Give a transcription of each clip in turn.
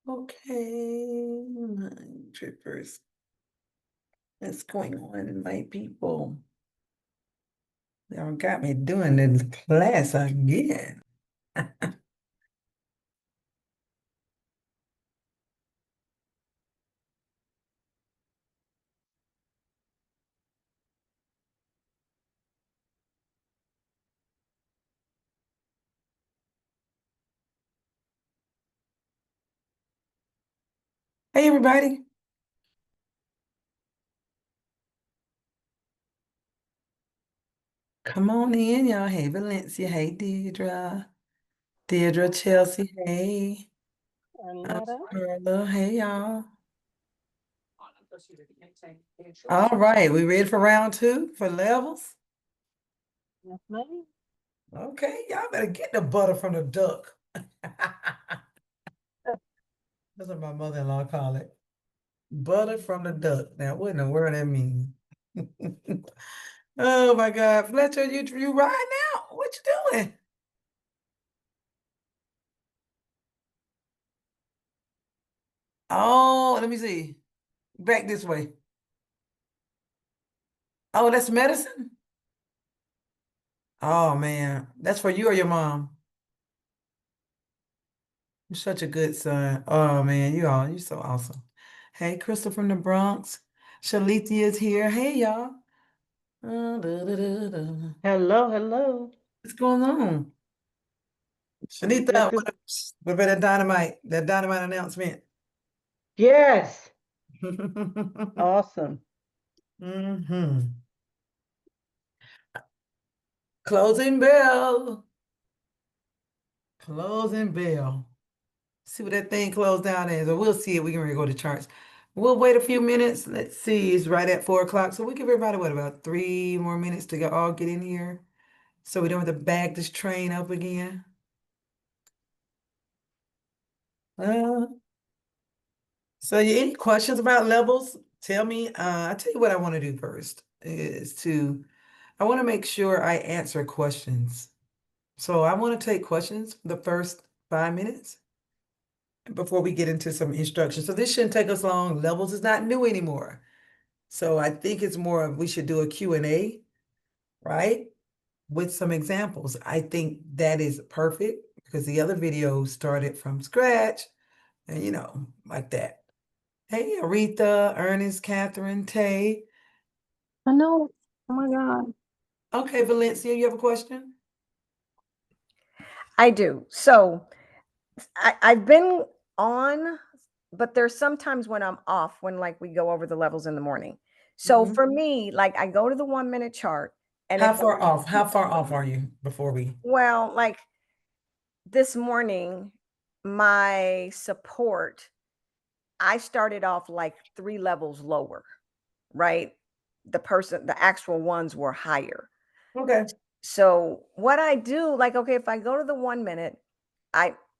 Okay, my trippers. What's going on, my people? Y'all got me doing the class again. Hey, everybody. Come on in, y'all. Hey, Valencia. Hey, Deirdre. Deirdre, Chelsea. Hey. Arletta. Arla. Hey, y'all. All right. We ready for round two for levels? Yes, ma'am. Okay. Y'all better get the butter from the duck. That's what my mother-in-law call it. Butter from the duck. Now, what in the world that mean? Oh my God, Fletcher, you riding out? What you doing? Oh, let me see. Back this way. Oh, that's medicine? Oh man, that's for you or your mom. You're such a good son. Oh man, you're so awesome. Hey, Crystal from the Bronx. Shalithi is here. Hey y'all. Da. Hello, hello. What's going on? Good Shanita, to what about that dynamite announcement? Yes. Awesome. hmm Closing bell. Closing bell. See what that thing closed down as, or we'll see it. We can really go to charts. We'll wait a few minutes. Let's see. It's right at 4 o'clock. So we give everybody what about 3 more minutes to all get in here, so we don't have to back this train up again. Uh, so any questions about levels? Tell me. I tell you what I want to do first is I want to make sure I answer questions. So I want to take questions the first 5 minutes before we get into some instructions. So this shouldn't take us long. Levels is not new anymore. So I think it's more of we should do a Q&A, right? With some examples. I think that is perfect because the other video started from scratch and like that. Hey, Aretha, Ernest, Catherine, Tay. I know. Oh my God. Okay, Valencia, you have a question? I do. So I've been on, but there's sometimes when I'm off when like we go over the levels in the morning. So Mhm. for me, like I go to the 1 minute chart and How if far off? How far off are you before we? well, like this morning, my support, I started off like 3 levels lower, right? The actual ones were higher. Okay. So what I do, like, okay, if I go to the 1 minute,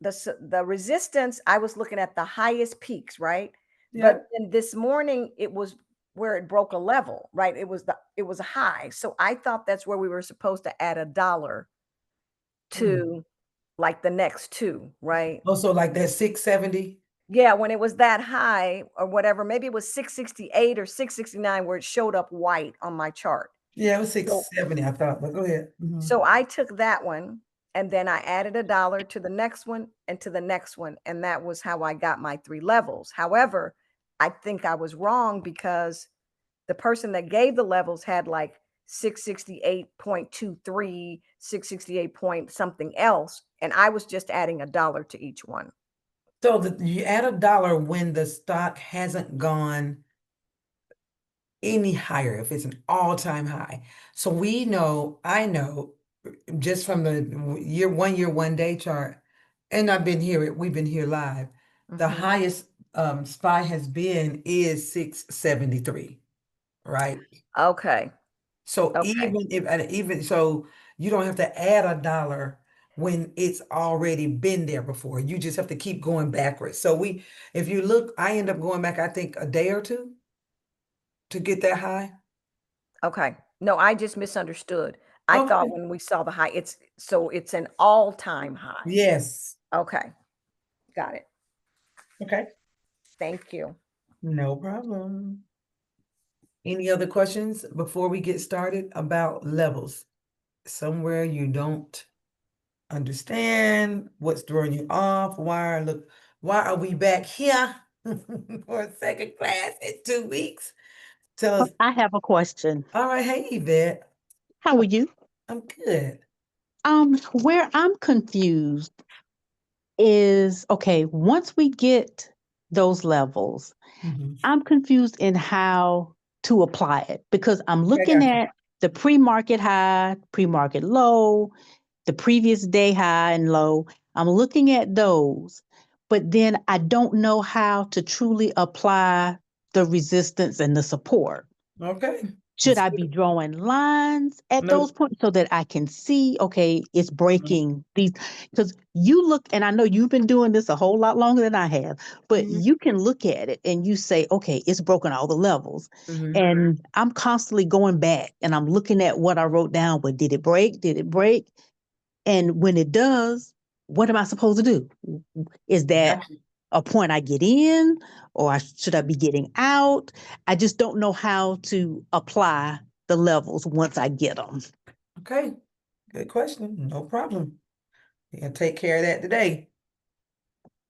the resistance, I was looking at the highest peaks, right? Yeah. But then this morning it was where it broke a level, right? It was a high. So I thought that's where we were supposed to add $1 Mm. to like the next two, right? Also, like that 670. Yeah, when it was that high or whatever, maybe it was 668 or 669 where it showed up white on my chart. Yeah, it was So 670, I thought, but go ahead. So I took that one and then I added $1 to the next one and to the next one. And that was how I got my 3 levels. However, I think I was wrong because the person that gave the levels had like 668.23, 668 point something else. And I was just adding $1 to each one. So you add $1 when the stock hasn't gone any higher, if it's an all-time high. So I know just from the year 1 year 1 day chart, and we've been here live. The Mhm. highest SPY has been is 673, right? Okay. So Okay. even so you don't have to add $1 when it's already been there before. You just have to keep going backwards. So if you look, I end up going back, I think a day or two to get that high. Okay. No, I just misunderstood. I thought Okay. when we saw the high, it's an all-time high. Yes. Okay. Got it. Okay. Thank you. No problem. Any other questions before we get started about levels? Somewhere you don't understand, what's throwing you off? Why are we back here for a second class in 2 weeks? Tell us. I have a question. All right, hey Yvette. How are you? I'm good. Where I'm confused is okay, once we get those levels, Mhm. I'm confused in how to apply it because I'm I looking got you. at the pre-market high, pre-market low, the previous day high and low. I'm looking at those, but then I don't know how to truly apply the resistance and the support. Okay. Should Let's I do be it. drawing lines at those Nope. points so that I can see, okay, it's Mhm. breaking these? Because you look, and I know you've been doing this a whole lot longer than I have, but Mhm. you can look at it and you say, okay, it's broken all the levels. Mhm. And I'm constantly going back and I'm looking at what I wrote down, but did it break? Did it break? And when it does, what am I supposed to do? Is that Got you. a point I get in, or should I be getting out? I just don't know how to apply the levels once I get them. Okay. Good question. No problem. You can take care of that today.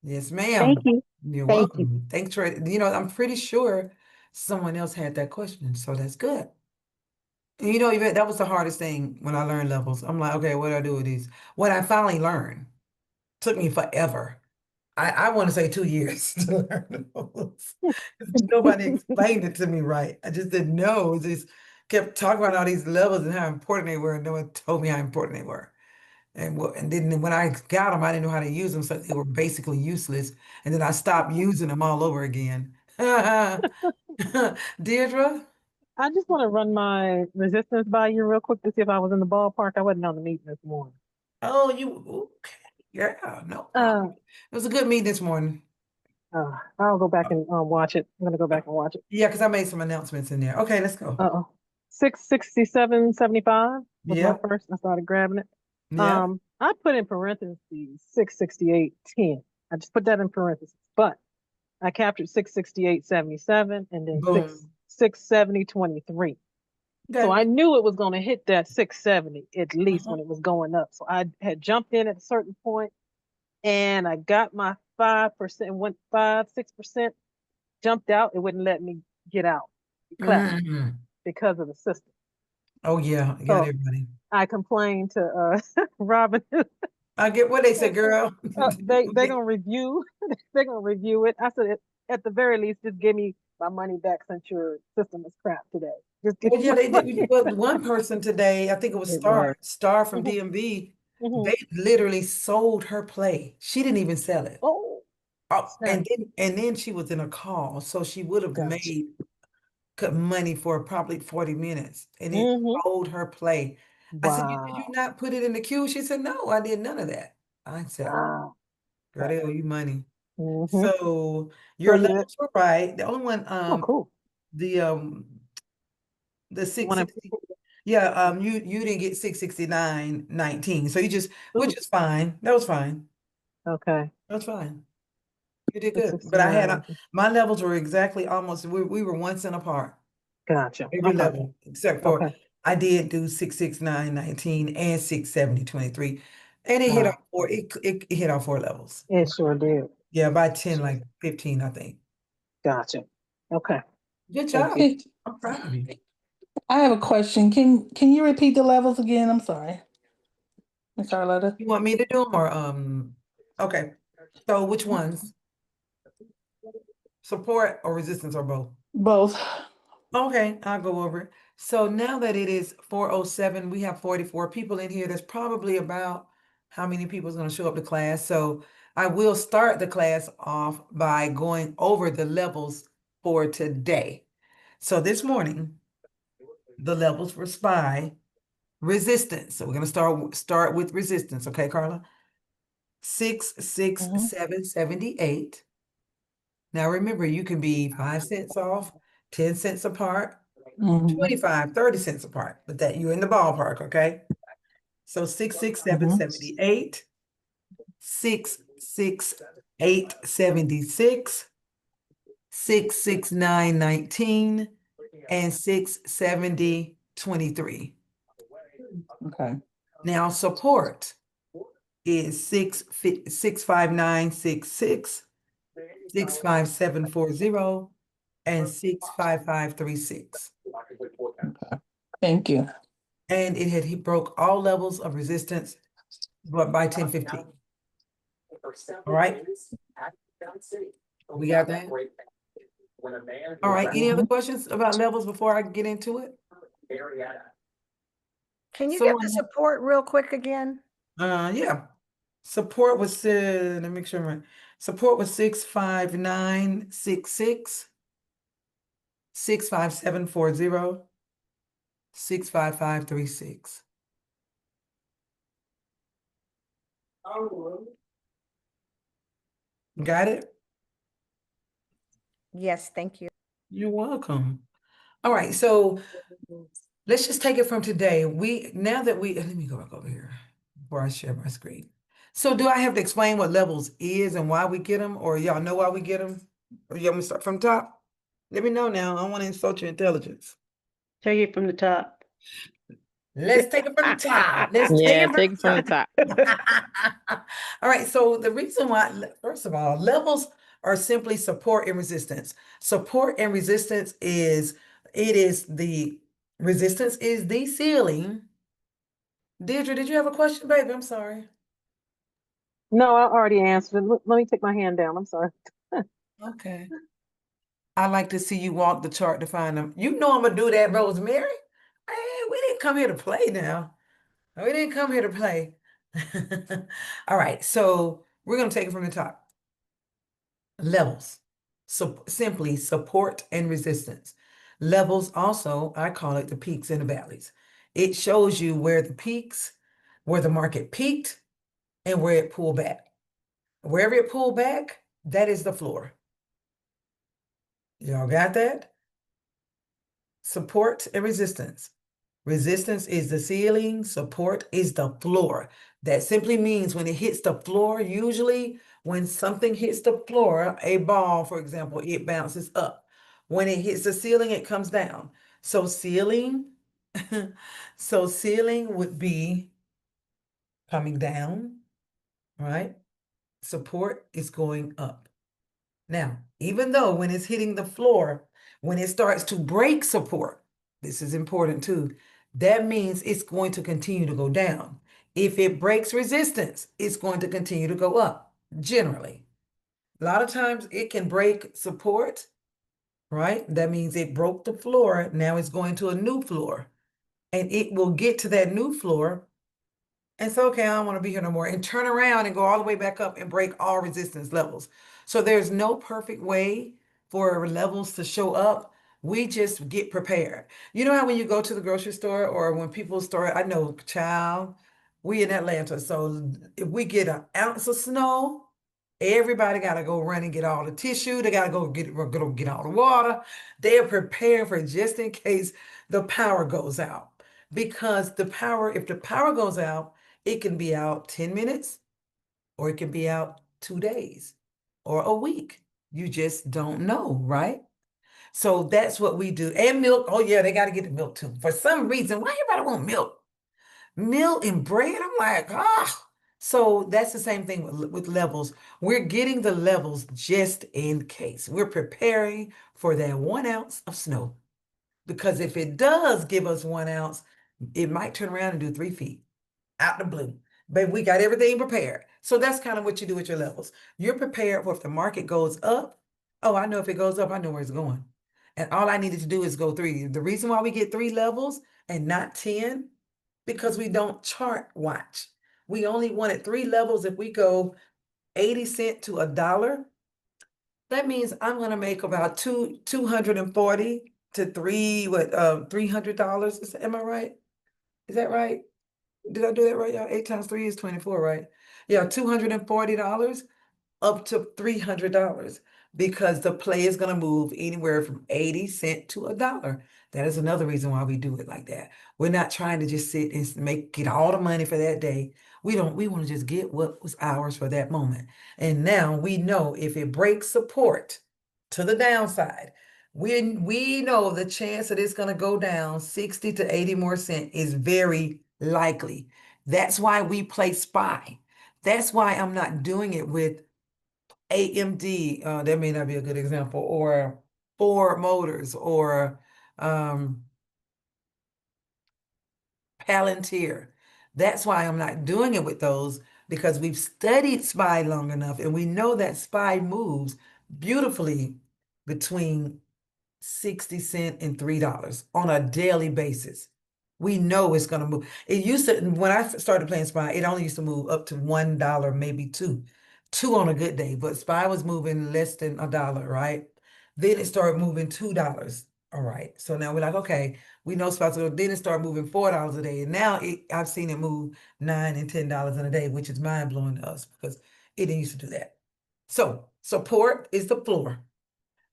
Yes, Thank ma'am. you. You're Thank you. welcome. Thanks for, I'm pretty sure someone else had that question, so that's good. And Yvette, that was the hardest thing when I learned levels. I'm like, okay, what do I do with these? When I finally learned, took me forever. I want to say 2 years to learn those. Nobody explained it to me right. I just didn't know. It just kept talking about all these levels and how important they were, and no one told me how important they were. And then when I got them, I didn't know how to use them, so they were basically useless. And then I stopped using them all over again. Deirdre? I just want to run my resistance by you real quick to see if I was in the ballpark. I wasn't on the meeting this morning. Oh, you okay? Yeah, no Uh, problem. It was a good meeting this morning. I'll go back and watch it. I'm gonna go back and watch it. Yeah, because I made some announcements in there. Okay, let's go. 667.75 was my Yep, first. I started grabbing it. yep. I put in parentheses 668.10. I just put that in parentheses, but I captured 668.77 and then Boom. 670.23. So Okay. I knew it was going to hit that 670 at least Uh-huh. when it was going up. So I had jumped in at a certain point and I got my 5%, went 6%, jumped out. It wouldn't let me get out. It collapsed Mhm. because of the system. Oh yeah, I got So everybody. I complained to Robin. I get what they said, girl. They're gonna review. They're gonna review it. I said, at the very least, just give me my money back since your system is crap today. Just give Well, me yeah, my they did. money. Well, one person today, I think it was It Star, was. Star from Mhm, DMV. mhm. They literally sold her play. She didn't even sell it. Oh, Oh, snap. and then she was in a call, so she would have Gotcha. made good money for probably 40 minutes, and it Hmm. sold her play. I said, Did you Wow. not put it in the queue?" She said, "No, I did none of that." I said, "Oh, Wow. girl, they owe you money." Hmm. So So your you did. levels were right. The only one, Oh, cool. the um the The one 660, yeah, you didn't get 669.19. So you just, which ooh, is fine. That was fine. okay. That's fine. You did good. But I had 669. my levels were exactly almost, we were 1 cent apart. Gotcha. Every Okay. level, except for Okay. I did do 669.19 and 670.23. And it hit on Wow. four, it hit on 4 levels. It sure did. Yeah, by It 10, sure like did. 15, I think. Gotcha. Okay. Good Thank job. you. Hey, I'm proud of you. I have a question. Can you repeat the levels again? I'm sorry, Miss Arletta. You want me to do them or okay. So which ones? Support or resistance or both? Both. Okay, I'll go over it. So now that it is 4:07, we have 44 people in here. That's probably about how many people is going to show up to class. So I will start the class off by going over the levels for today. So this morning, the levels for SPY, resistance. So we're going to start with resistance, okay, Carla? Mm-hmm. 66778. Now remember, you can be 5 cents off, 10 cents apart, Mm-hmm. 25, 30 cents apart, but that you're in the ballpark, okay? So Mm-hmm. 66778, 66778. 876, 669.19, and 670.23. Okay. Now support is 659.66, 65740, and 65536. Okay. Thank you. And he broke all levels of resistance but by 10:15. All right. We got that? All right. Any other questions about levels before I get into it? Can you So, give the support real quick again? yeah. Support was let me make sure I'm right. Support was 659.66, 65740, 65536. Got it? Yes, thank you. You're welcome. All right, so let's just take it from today. Now that let me go back over here before I share my screen. So do I have to explain what levels is and why we get them, or y'all know why we get them? Or you want me to start from top? Let me know now. I want to insult your intelligence. Take it from the top. Let's take it from the top. Let's take Yeah, it take it from the top. All right, so the reason why, first of all, levels are simply support and resistance. Support and resistance resistance is the ceiling. Deirdre, did you have a question, baby? I'm sorry. No, I already answered. Let me take my hand down. I'm sorry. Okay. I like to see you walk the chart to find them. You know I'm gonna do that, Rosemary. Hey, we didn't come here to play now. We didn't come here to play. All right, so we're gonna take it from the top. Levels. So simply support and resistance. Levels also, I call it the peaks and the valleys. It shows you where the market peaked and where it pulled back. Wherever it pulled back, that is the floor. Y'all got that? Support and resistance. Resistance is the ceiling, support is the floor. That simply means when it hits the floor, usually when something hits the floor, a ball, for example, it bounces up. When it hits the ceiling, it comes down. So ceiling, so ceiling would be coming down, right? Support is going up. Now, even though when it's hitting the floor, when it starts to break support, this is important too, that means it's going to continue to go down. If it breaks resistance, it's going to continue to go up, generally. A lot of times it can break support, right? That means it broke the floor. Now it's going to a new floor. And it will get to that new floor and say, okay, I don't want to be here no more, and turn around and go all the way back up and break all resistance levels. So there's no perfect way for levels to show up. We just get prepared. You know how when you go to the grocery store or when people start, I know, child, we in Atlanta. So if we get an ounce of snow, everybody got to go run and get all the tissue. They got to go get all the water. They're prepared for just in case the power goes out. Because if the power goes out, it can be out 10 minutes or it can be out 2 days or a week. You just don't know, right? So that's what we do. And milk. Oh, yeah, they got to get the milk too. For some reason, why everybody want milk? Milk and bread? I'm like, ah. So that's the same thing with levels. We're getting the levels just in case. We're preparing for that 1 ounce of snow. Because if it does give us 1 ounce, it might turn around and do 3 feet out the blue. But we got everything prepared. So that's kind of what you do with your levels. You're prepared for if the market goes up. Oh, I know if it goes up, I know where it's going. And all I needed to do is go 3. The reason why we get 3 levels and not 10, because we don't chart watch. We only wanted 3 levels if we go 80 cents to $1. That means I'm going to make about 240 to $300. Am I right? Is that right? Did I do that right, y'all? 8 times 3 is 24, right? Yeah, $240 up to $300. because the play is going to move anywhere from 80 cents to $1. That is another reason why we do it like that. We're not trying to just sit and get all the money for that day. We want to just get what was ours for that moment. And now we know if it breaks support to the downside, we know the chance that it's going to go down 60 to 80 more cent is very likely. That's why we play SPY. That's why I'm not doing it with AMD. That may not be a good example, or Ford Motors, or Palantir. That's why I'm not doing it with those, because we've studied SPY long enough and we know that SPY moves beautifully between 60 cents and $3 on a daily basis. We know it's going to move. It used to, when I started playing SPY, it only used to move up to $1, maybe two on a good day, but SPY was moving less than $1, right? Then it started moving $2. All right. So now we're like, okay, we know SPY's going, then it started moving $4 a day. And now I've seen it move $9 and $10 in a day, which is mind blowing to us because it didn't used to do that. So support is the floor.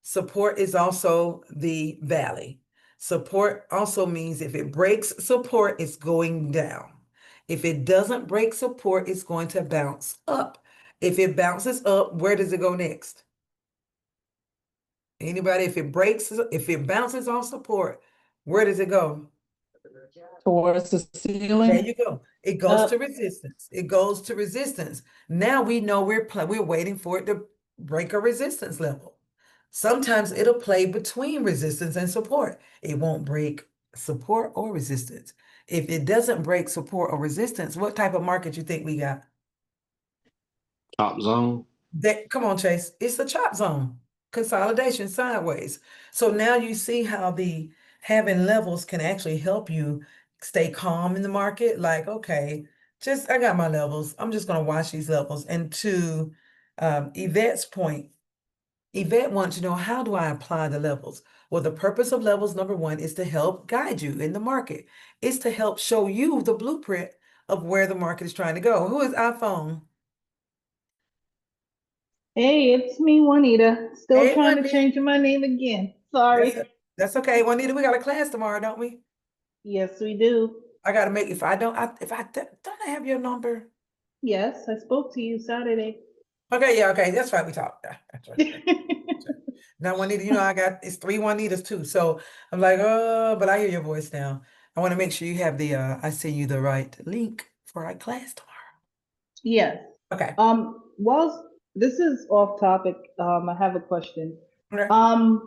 Support is also the valley. Support also means if it breaks support, it's going down. If it doesn't break support, it's going to bounce up. If it bounces up, where does it go next? Anybody, if it bounces off support, where does it go? Towards the There ceiling. you go. It goes to Up. resistance. It goes to resistance. Now we know we're waiting for it to break a resistance level. Sometimes it'll play between resistance and support. It won't break support or resistance. If it doesn't break support or resistance, what type of market you think we got? Top zone. Come on, Chase. It's the chop zone. Consolidation sideways. So now you see how the having levels can actually help you stay calm in the market. Like, okay, I got my levels. I'm just gonna watch these levels. And to Yvette's point, Yvette wants to know, how do I apply the levels? Well, the purpose of levels, number one, is to help guide you in the market. It's to help show you the blueprint of where the market is trying to go. Who is iPhone? Hey, it's me, Juanita. Still Hey, trying to Wendy. change my name again. That's, Sorry. that's okay. Juanita, we got a class tomorrow, don't we? Yes, we do. I got to make, if I don't I have your number? Yes, I spoke to you Saturday. Okay, yeah, okay. That's right. We talked. Yeah, that's right. Now, Juanita, it's 3 Juanitas too. So I'm like, oh, but I hear your voice now. I want to make sure you have I send you the right link for our class tomorrow. Yes. Okay. Whilst this is off topic, I have a question. Okay.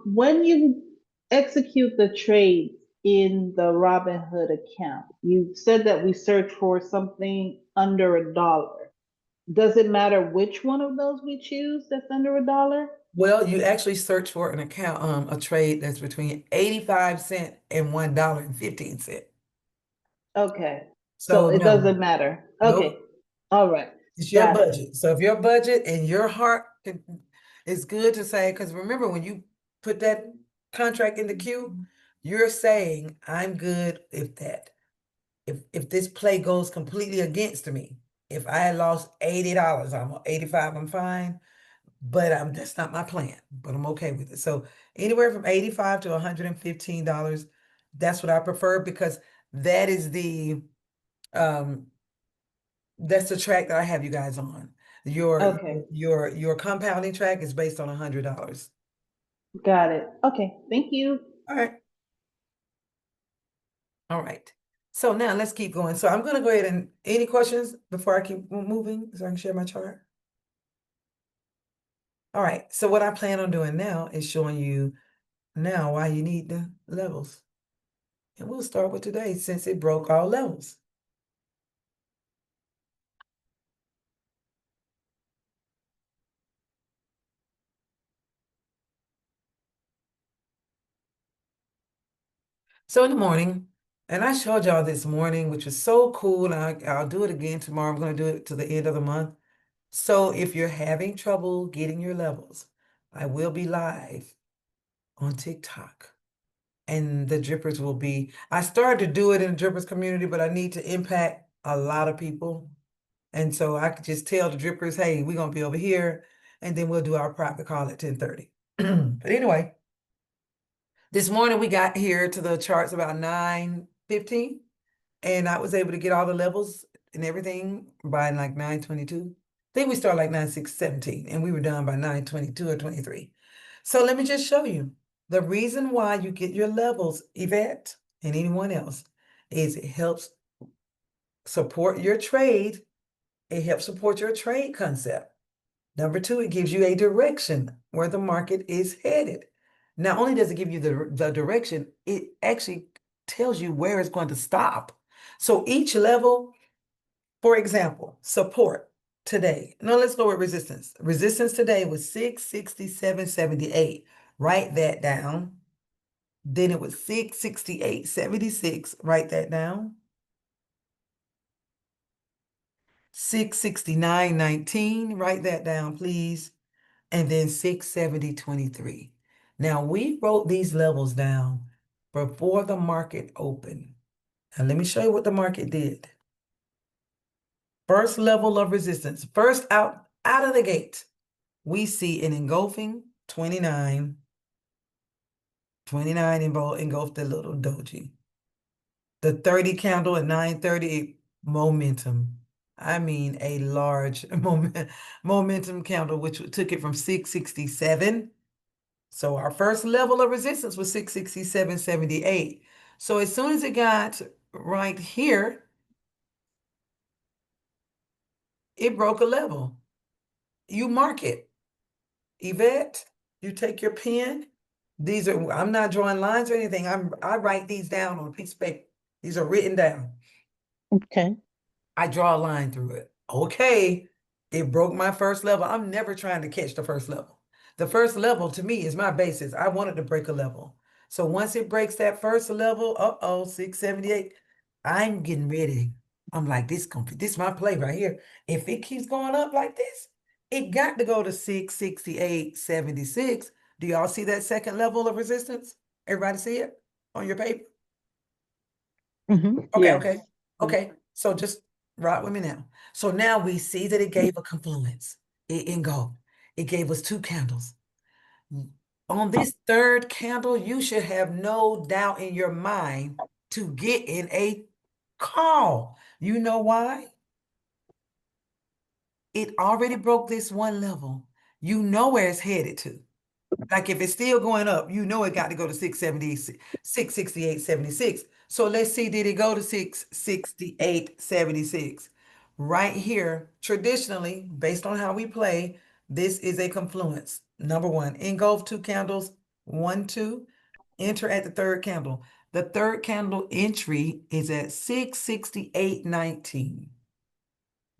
When you execute the trade in the Robinhood account, you said that we search for something under $1. Does it matter which one of those we choose that's under $1? Well, you actually search for an account, a trade that's between 85 cents and $1.15. Okay. So So it no, doesn't matter. nope. Okay. All right. It's your Got it. budget. So if your budget and your heart is good to say, because remember when you put that contract in the queue, you're saying, I'm good if this play goes completely against me. If I had lost $80, I'm 85, I'm fine. But that's not my plan, but I'm okay with it. So anywhere from 85 to $115, that's what I prefer, because that is that's the track that I have you guys on. Okay. Your compounding track is based on $100. Got it. Okay. Thank you. All right. All right. So now let's keep going. So I'm going to go ahead and any questions before I keep moving so I can share my chart? All right. So what I plan on doing now is showing you now why you need the levels. And we'll start with today since it broke all levels. So in the morning, and I showed y'all this morning, which was so cool, and I'll do it again tomorrow. I'm going to do it to the end of the month. So if you're having trouble getting your levels, I will be live on TikTok. And the drippers will be, I started to do it in the drippers community, but I need to impact a lot of people. And so I could just tell the drippers, hey, we're going to be over here. and then we'll do our private call at 10:30. But anyway, this morning we got here to the charts about 9:15, and I was able to get all the levels and everything by like 9:22. I think we started like 9:17, and we were done by 9:22 or 23. So let me just show you. The reason why you get your levels, Yvette and anyone else, is it helps support your trade. It helps support your trade concept. Number two, it gives you a direction where the market is headed. Not only does it give you the direction, it actually tells you where it's going to stop. So each level, for example, support today. No, let's go with resistance. Resistance today was 667.78. Write that down. Then it was 668.76. Write that down. 669.19. Write that down, please. And then 670.23. Now we wrote these levels down before the market opened. And let me show you what the market did. First level of resistance, first out of the gate, we see an engulfing 29. 29 engulfed the little doji. The 30 candle at 9:30, momentum. I mean a large momentum candle, which took it from 667. So our first level of resistance was 667.78. So as soon as it got right here, it broke a level. You mark it. Yvette, you take your pen. These are, I'm not drawing lines or anything. I write these down on a piece of paper. These are written down. Okay. I draw a line through it. Okay, it broke my first level. I'm never trying to catch the first level. The first level to me is my basis. I wanted to break a level. So once it breaks that first level, 678, I'm getting ready. I'm like, this is my play right here. If it keeps going up like this, it got to go to 668.76. Do y'all see that second level of resistance? Everybody see it on your paper? Mm-hmm. Okay, Yes. okay, okay. So just rock with me now. So now we see that it gave a confluence. It engulfed. It gave us two candles. On this third candle, you should have no doubt in your mind to get in a call. You know why? It already broke this one level. You know where it's headed to. Like if it's still going up, you know it got to go to 670, 668.76. So let's see, did it go to 668.76? Right here, traditionally, based on how we play, this is a confluence. Number one, engulf two candles, 1, 2, enter at the third candle. The third candle entry is at 668.19.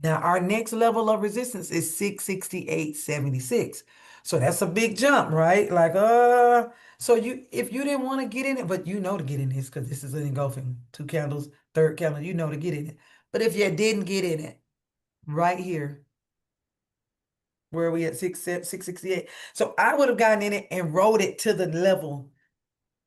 Now, our next level of resistance is 668.76. So that's a big jump, right? Like, so if you didn't want to get in it, but you know to get in this because this is an engulfing two candles, third candle, you know to get in it. But if you didn't get in it, right here, where are we at 668? So I would have gotten in it and rode it to the level.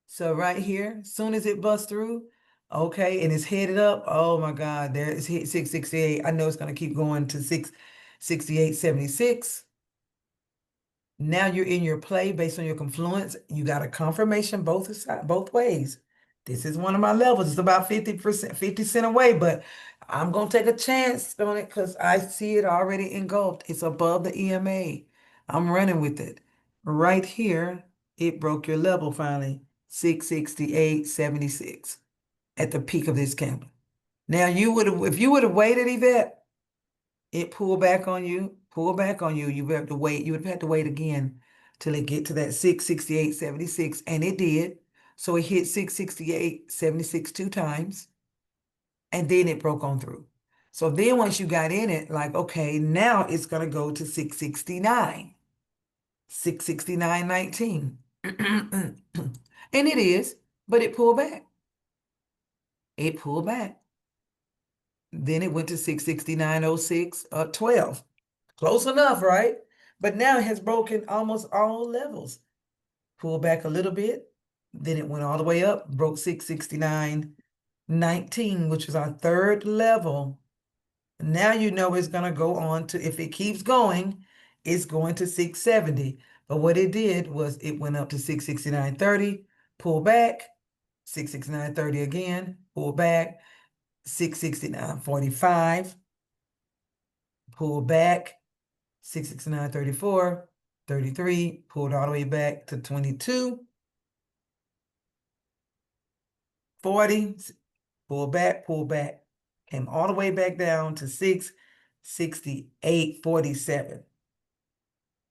So right here, as soon as it busts through, okay, and it's headed up. Oh my God, there it's hit 668. I know it's gonna keep going to 668.76. Now you're in your play based on your confluence. You got a confirmation both ways. This is one of my levels. It's about 50%, 50 cent away, but I'm gonna take a chance on it because I see it already engulfed. It's above the EMA. I'm running with it. Right here, it broke your level finally, 668.76 at the peak of this candle. Now you would have, if you would have waited, Yvette, it pulled back on you, you would have to wait, you would have had to wait again till it get to that 668.76, and it did. So it hit 668.76 two times, and then it broke on through. So then once you got in it, like, okay, now it's gonna go to 669, 669.19. And it is, but it pulled back. It pulled back. Then it went to 669.06, 12. Close enough, right? But now it has broken almost all levels. Pulled back a little bit, then it went all the way up, broke 669.19, which is our third level. Now you know it's gonna go on to, if it keeps going, it's going to 670. But what it did was it went up to 669.30, pull back, 669.30 again, pull back, 669.45, pull back, 669.34, 33, pulled all the way back to 22, 40, pull back, came all the way back down to 668.47.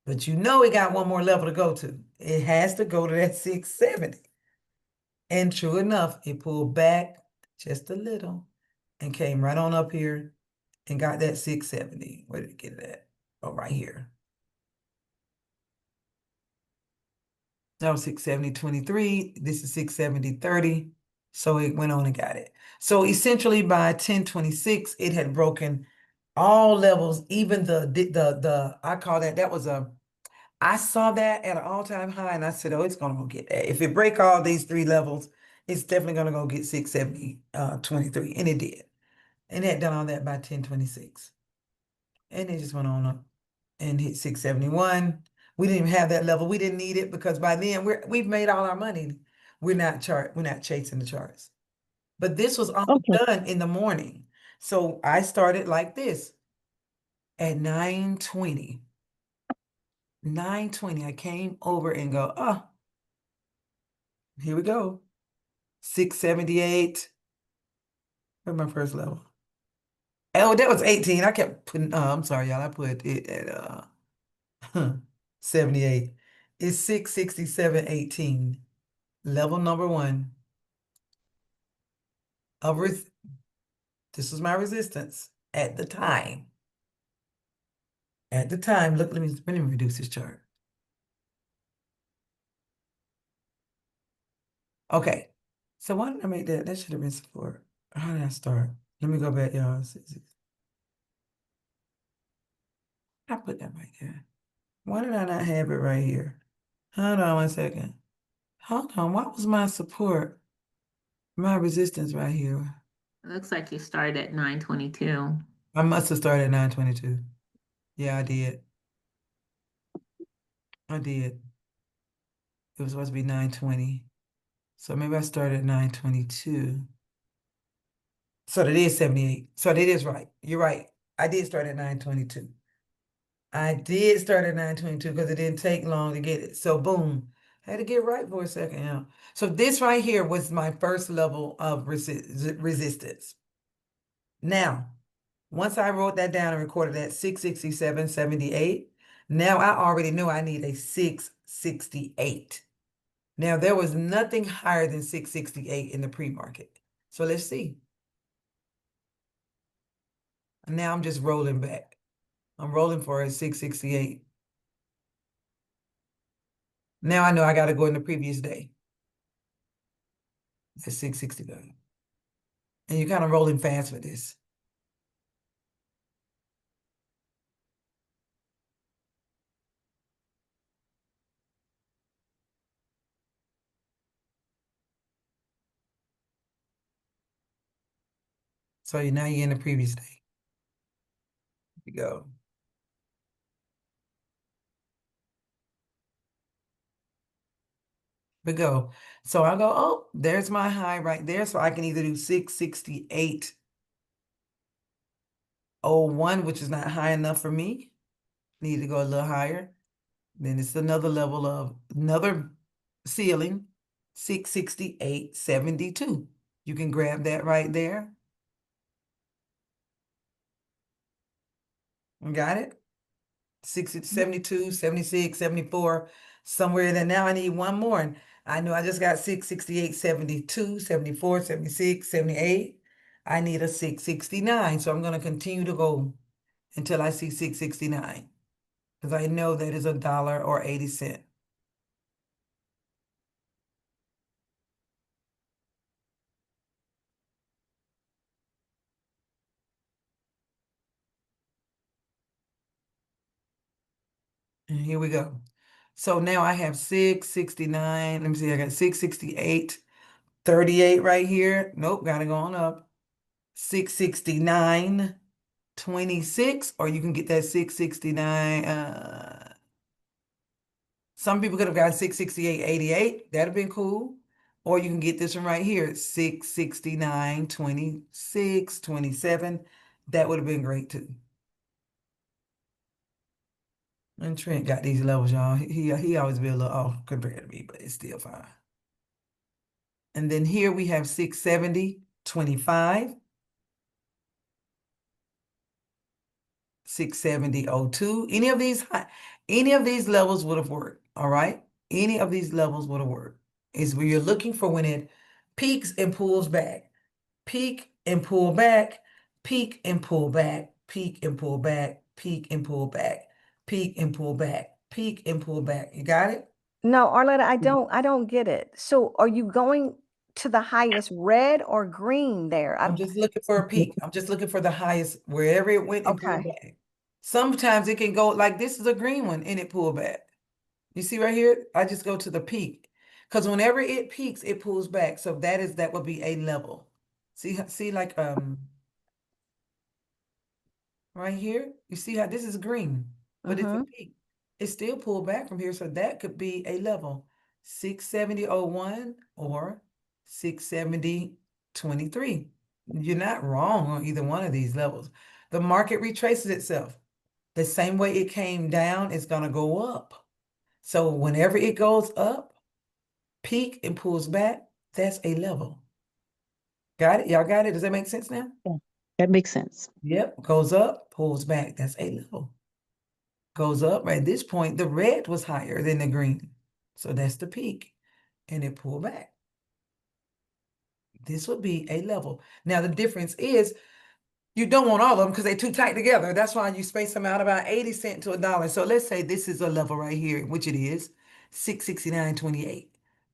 But you know it got one more level to go to. It has to go to that 670. And true enough, it pulled back just a little and came right on up here and got that 670. Where did it get it at? Oh, right here. That was 670.23. This is 670.30. So it went on and got it. So essentially by 10:26, it had broken all levels, even the I call that was I saw that at an all-time high and I said, oh, it's gonna go get that. If it break all these three levels, it's definitely gonna go get 670.23. And it did. And it had done all that by 10:26. And it just went on up and hit 671. We didn't even have that level. We didn't need it because by then we've made all our money. We're not chasing the charts. But this was all Okay. done in the morning. So I started like this at 9:20. 9:20, I came over and go, oh, here we go. 678. Where's my first level? Oh, that was 18. I kept putting, I'm sorry, y'all. I put it at 78. It's 667.18. Level number one of this was my resistance at the time. At the time, look, let me reduce this chart. Okay, so why did I make that? That should have been support. How did I start? Let me go back, y'all. I put that right there. Why did I not have it right here? Hold on 1 second. Hold on, what was my support? My resistance right here. It looks like you started at 9:22. I must have started at 9:22. Yeah, I did. I did. It was supposed to be 9:20. So maybe I started at 9:22. So that is 78. So that is right. You're right. I did start at 9:22. I did start at 9:22 because it didn't take long to get it. So boom. Had to get right for a second. Yeah. So this right here was my first level of resistance. Now, once I wrote that down and recorded that 667.78, now I already knew I need a 668. Now, there was nothing higher than 668 in the pre-market. So let's see. Now I'm just rolling back. I'm rolling for a 668. Now I know I got to go in the previous day. That's 669. And you're kind of rolling fast with this. So now you're in the previous day. Here we go. We go. So I go, oh, there's my high right there. So I can either do 668.01, which is not high enough for me. Need to go a little higher. Then it's another level of another ceiling, 668.72. You can grab that right there. Got it? 60, 72, 76, 74, somewhere there. Now I need one more. And I know I just got 668, 72, 74, 76, 78. I need a 669. So I'm going to continue to go until I see 669. Because I know that is $1.80. And here we go. So now I have 669. Let me see, I got 668.38 right here. Nope, gotta go on up. 669. 26, or you can get that 669. Some people could have gotten 668.88. That'd have been cool. Or you can get this one right here, 669.26, 27. That would have been great too. And Trent got these levels, y'all. He always be a little off compared to me, but it's still fine. And then here we have 670.25, 670.02. Any of these levels would have worked. All right. Any of these levels would have worked. Is where you're looking for when it peaks and pulls back. Peak and pull back, peak and pull back, peak and pull back, peak and pull back, peak and pull back, peak and pull back. You got it? No, Arletta, I don't get it. So are you going to the highest red or green there? I'm just looking for a peak. I'm just looking for the highest wherever it went and pulled Okay. back. Sometimes it can go like this is a green one and it pulled back. You see right here? I just go to the peak because whenever it peaks, it pulls back. So that would be a level. See like right here, you see how this is green, but it's a peak. It still pulled back from here, so that could be a level 670.01 or 670.23. You're not wrong on either one of these levels. The market retraces itself. The same way it came down, it's gonna go up. So whenever it goes up, peak and pulls back, that's a level. Got it? Y'all got it? Does that make sense now? Yeah, that makes sense. Yep, goes up, pulls back. That's a level. Goes up. At this point, the red was higher than the green. So that's the peak. And it pulled back. This would be a level. Now, the difference is you don't want all of them because they're too tight together. That's why you space them out about 80 cents to $1. So let's say this is a level right here, which it is 669.28.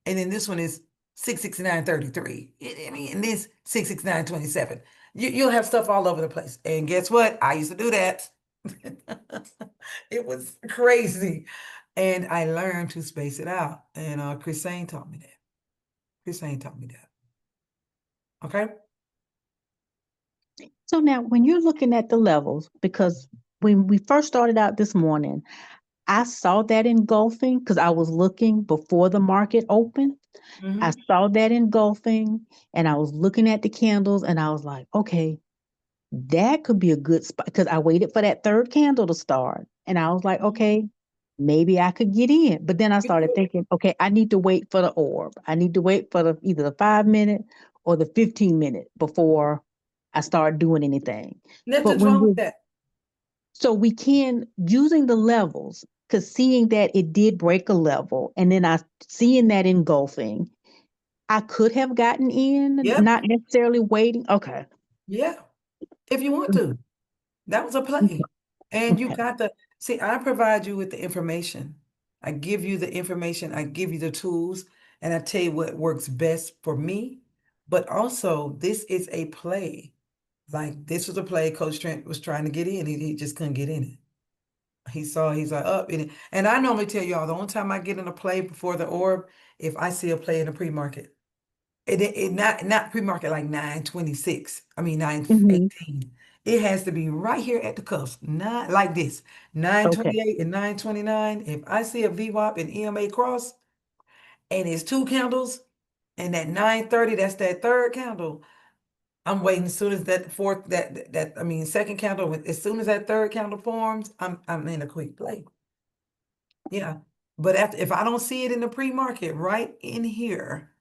And then this one is 669.33. I mean, and this 669.27. You'll have stuff all over the place. And guess what? I used to do that. It was crazy. And I learned to space it out. And Christine taught me that. Christine taught me that. Okay? So now when you're looking at the levels, because when we first started out this morning, I saw that engulfing because I was looking before the market opened. I Mhm. saw that engulfing and I was looking at the candles and I was like, okay, that could be a good spot because I waited for that third candle to start. And I was like, okay, maybe I could get in. But then I started thinking, okay, I need to wait for the orb. I need to wait for either the 5 minute or the 15 minute before I start doing anything. But Nothing's when wrong with we that. so we can using the levels, because seeing that it did break a level and then I seeing that engulfing, I could have gotten in, Yep. not necessarily waiting. Okay. Yeah. If you want to. That was a play. And you Okay. got the see, I provide you with the information. I give you the information, I give you the tools, and I tell you what works best for me. But also, this is a play. Like this was a play Coach Trent was trying to get in. He just couldn't get in it. He's like up in it. And I normally tell y'all the only time I get in a play before the orb, if I see a play in the pre-market. It not pre-market like 9:26. I mean Mhm. 9:18. It has to be right here at the cusp, not like this. Okay. 9:28 and 9:29. If I see a VWAP and EMA cross and it's two candles, and at 9:30, that's that third candle. I'm waiting as soon as that fourth, that I mean second candle, as soon as that third candle forms, I'm in a quick play. Yeah. But if I don't see it in the pre-market right in here,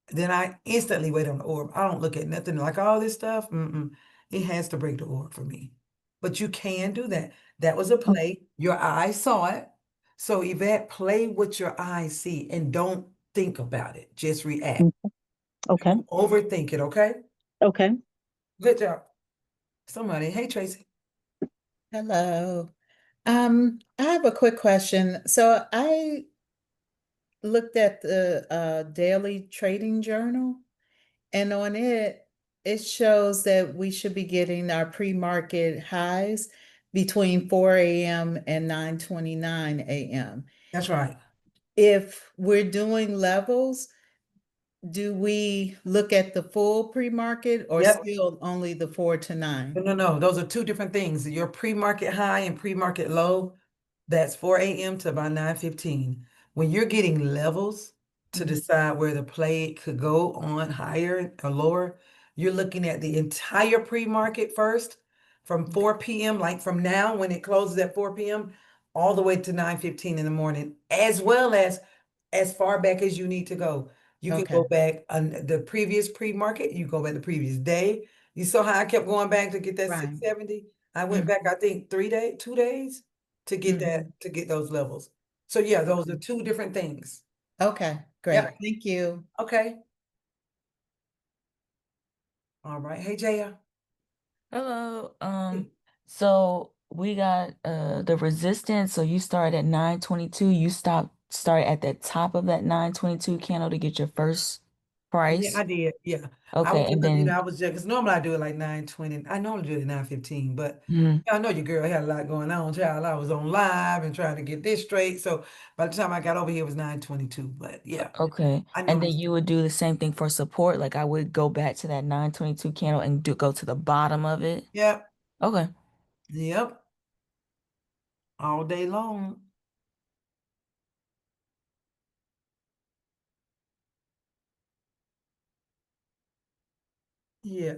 then I instantly wait on the orb. I don't look at nothing like all this stuff. It has to break the orb for me. But you can do that. That was a play. Your eyes saw it. So Yvette, play what your eyes see and don't think about it. Just react. Okay. Don't overthink it, okay? Okay. Good job. Somebody, hey Tracy. Hello. I have a quick question. So I looked at the daily trading journal, and on it, it shows that we should be getting our pre-market highs between 4 a.m. and 9:29 a.m. That's right. If we're doing levels, do we look at the full pre-market or Yep. still only the 4 to 9? No. Those are two different things. Your pre-market high and pre-market low, that's 4 a.m. to about 9:15. When you're getting levels to Mhm. decide where the play could go on higher or lower, you're looking at the entire pre-market first from 4 p.m., like from now when it closes at 4 p.m., all the way to 9:15 in the morning, as well as far back as you need to go. You can Okay. go back on the previous pre-market, you go back the previous day. You saw how I kept going back to get that Right. 670? I went back, I think 2 days to get that, to get those levels. So yeah, those are two different things. Okay, great. Yep. Thank you. Okay. All right. Hey, Jaya. Hello. Yeah. So we got the resistance. So you start at 922. You start at the top of that 922 candle to get your first Yeah, price. I did. Yeah. Okay, and then I was just, because normally I do it like 9:20. I normally do it at 9:15, but Mhm. I know your girl had a lot going on, child. I was on live and trying to get this straight. So by the time I got over here, it was 9:22. But yeah, Okay. I And normally then you would do the same thing for support. Like I would go back to that 922 candle and go to the bottom of it. Yep. Okay. Yep. All day long. Yeah.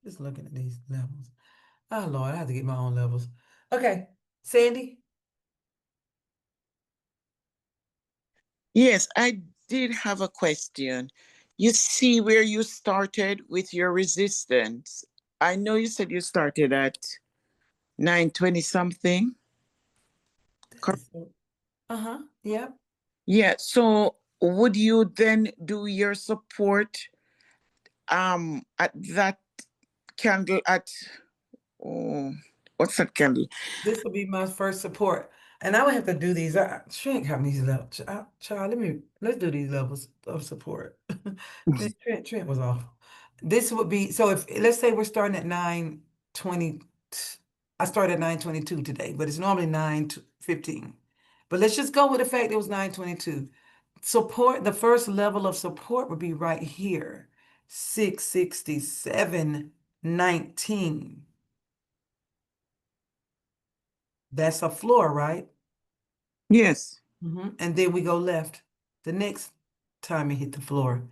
Just looking at these levels. Oh Lord, I have to get my own levels. Okay. Sandy. Yes, I did have a question. You see where you started with your resistance. I know you said you started at 920 something. Uh-huh. Yep. Yeah, so would you then do your support at that candle at oh, what's that candle? This will be my first support. And I would have to do these. Trent got me these levels. Child, let's do these levels of support. Trent was off. This would be, so if, let's say we're starting at 9:20. I started at 9:22 today, but it's normally 9:15. But let's just go with the fact it was 9:22. Support, the first level of support would be right here. 667.19. That's a floor, right? Yes, And then we go left. The next time you hit the floor,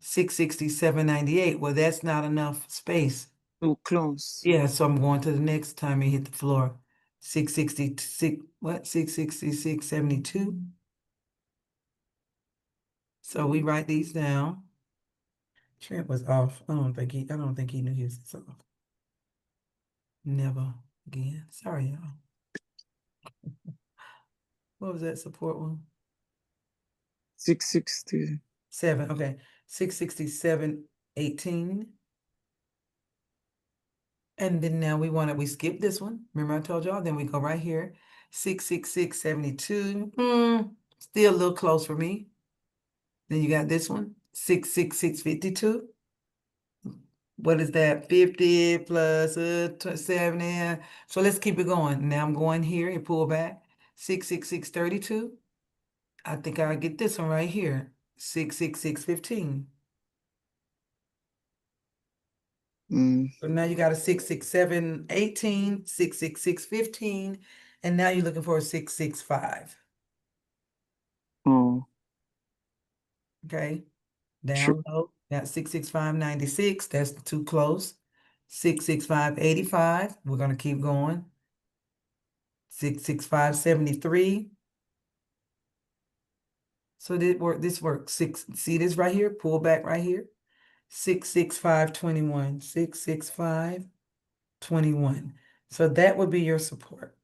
667.98. Well, that's not enough space. too close. Yeah, so I'm going to the next time you hit the floor. 666, what? 666.72. So we write these down. Trent was off. I don't think he knew he was off. Never again. Sorry, y'all. What was that support one? 660. 7. Okay. 667.18. And then now we skip this one. Remember I told y'all, then we go right here. 666.72. Still a little close for me. Then you got this one, 666.52. What is that? 50 plus 70. So let's keep it going. Now I'm going here and pull back. 666.32. I think I'll get this one right here. 666.15. So now you got a 667.18, 666.15, and now you're looking for a 665. Oh, Okay. sure. Down low. Got 665.96. That's too close. 665.85. We're gonna keep going. 665.73. So this works. See this right here? Pull back right here. 665.21. 665.21. So that would be your support.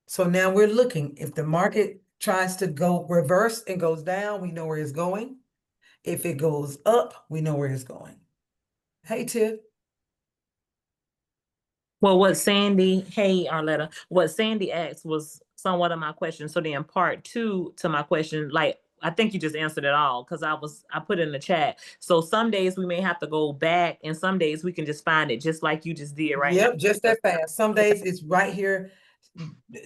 So now we're looking, if the market tries to go reverse and goes down, we know where it's going. If it goes up, we know where it's going. Hey, Tiff. Well, hey, Arletta, what Sandy asked was somewhat of my question. So then part two to my question, like I think you just answered it all because I put it in the chat. So some days we may have to go back, and some days we can just find it just like you just did right now. Yep, just that fast. Some days it's right here,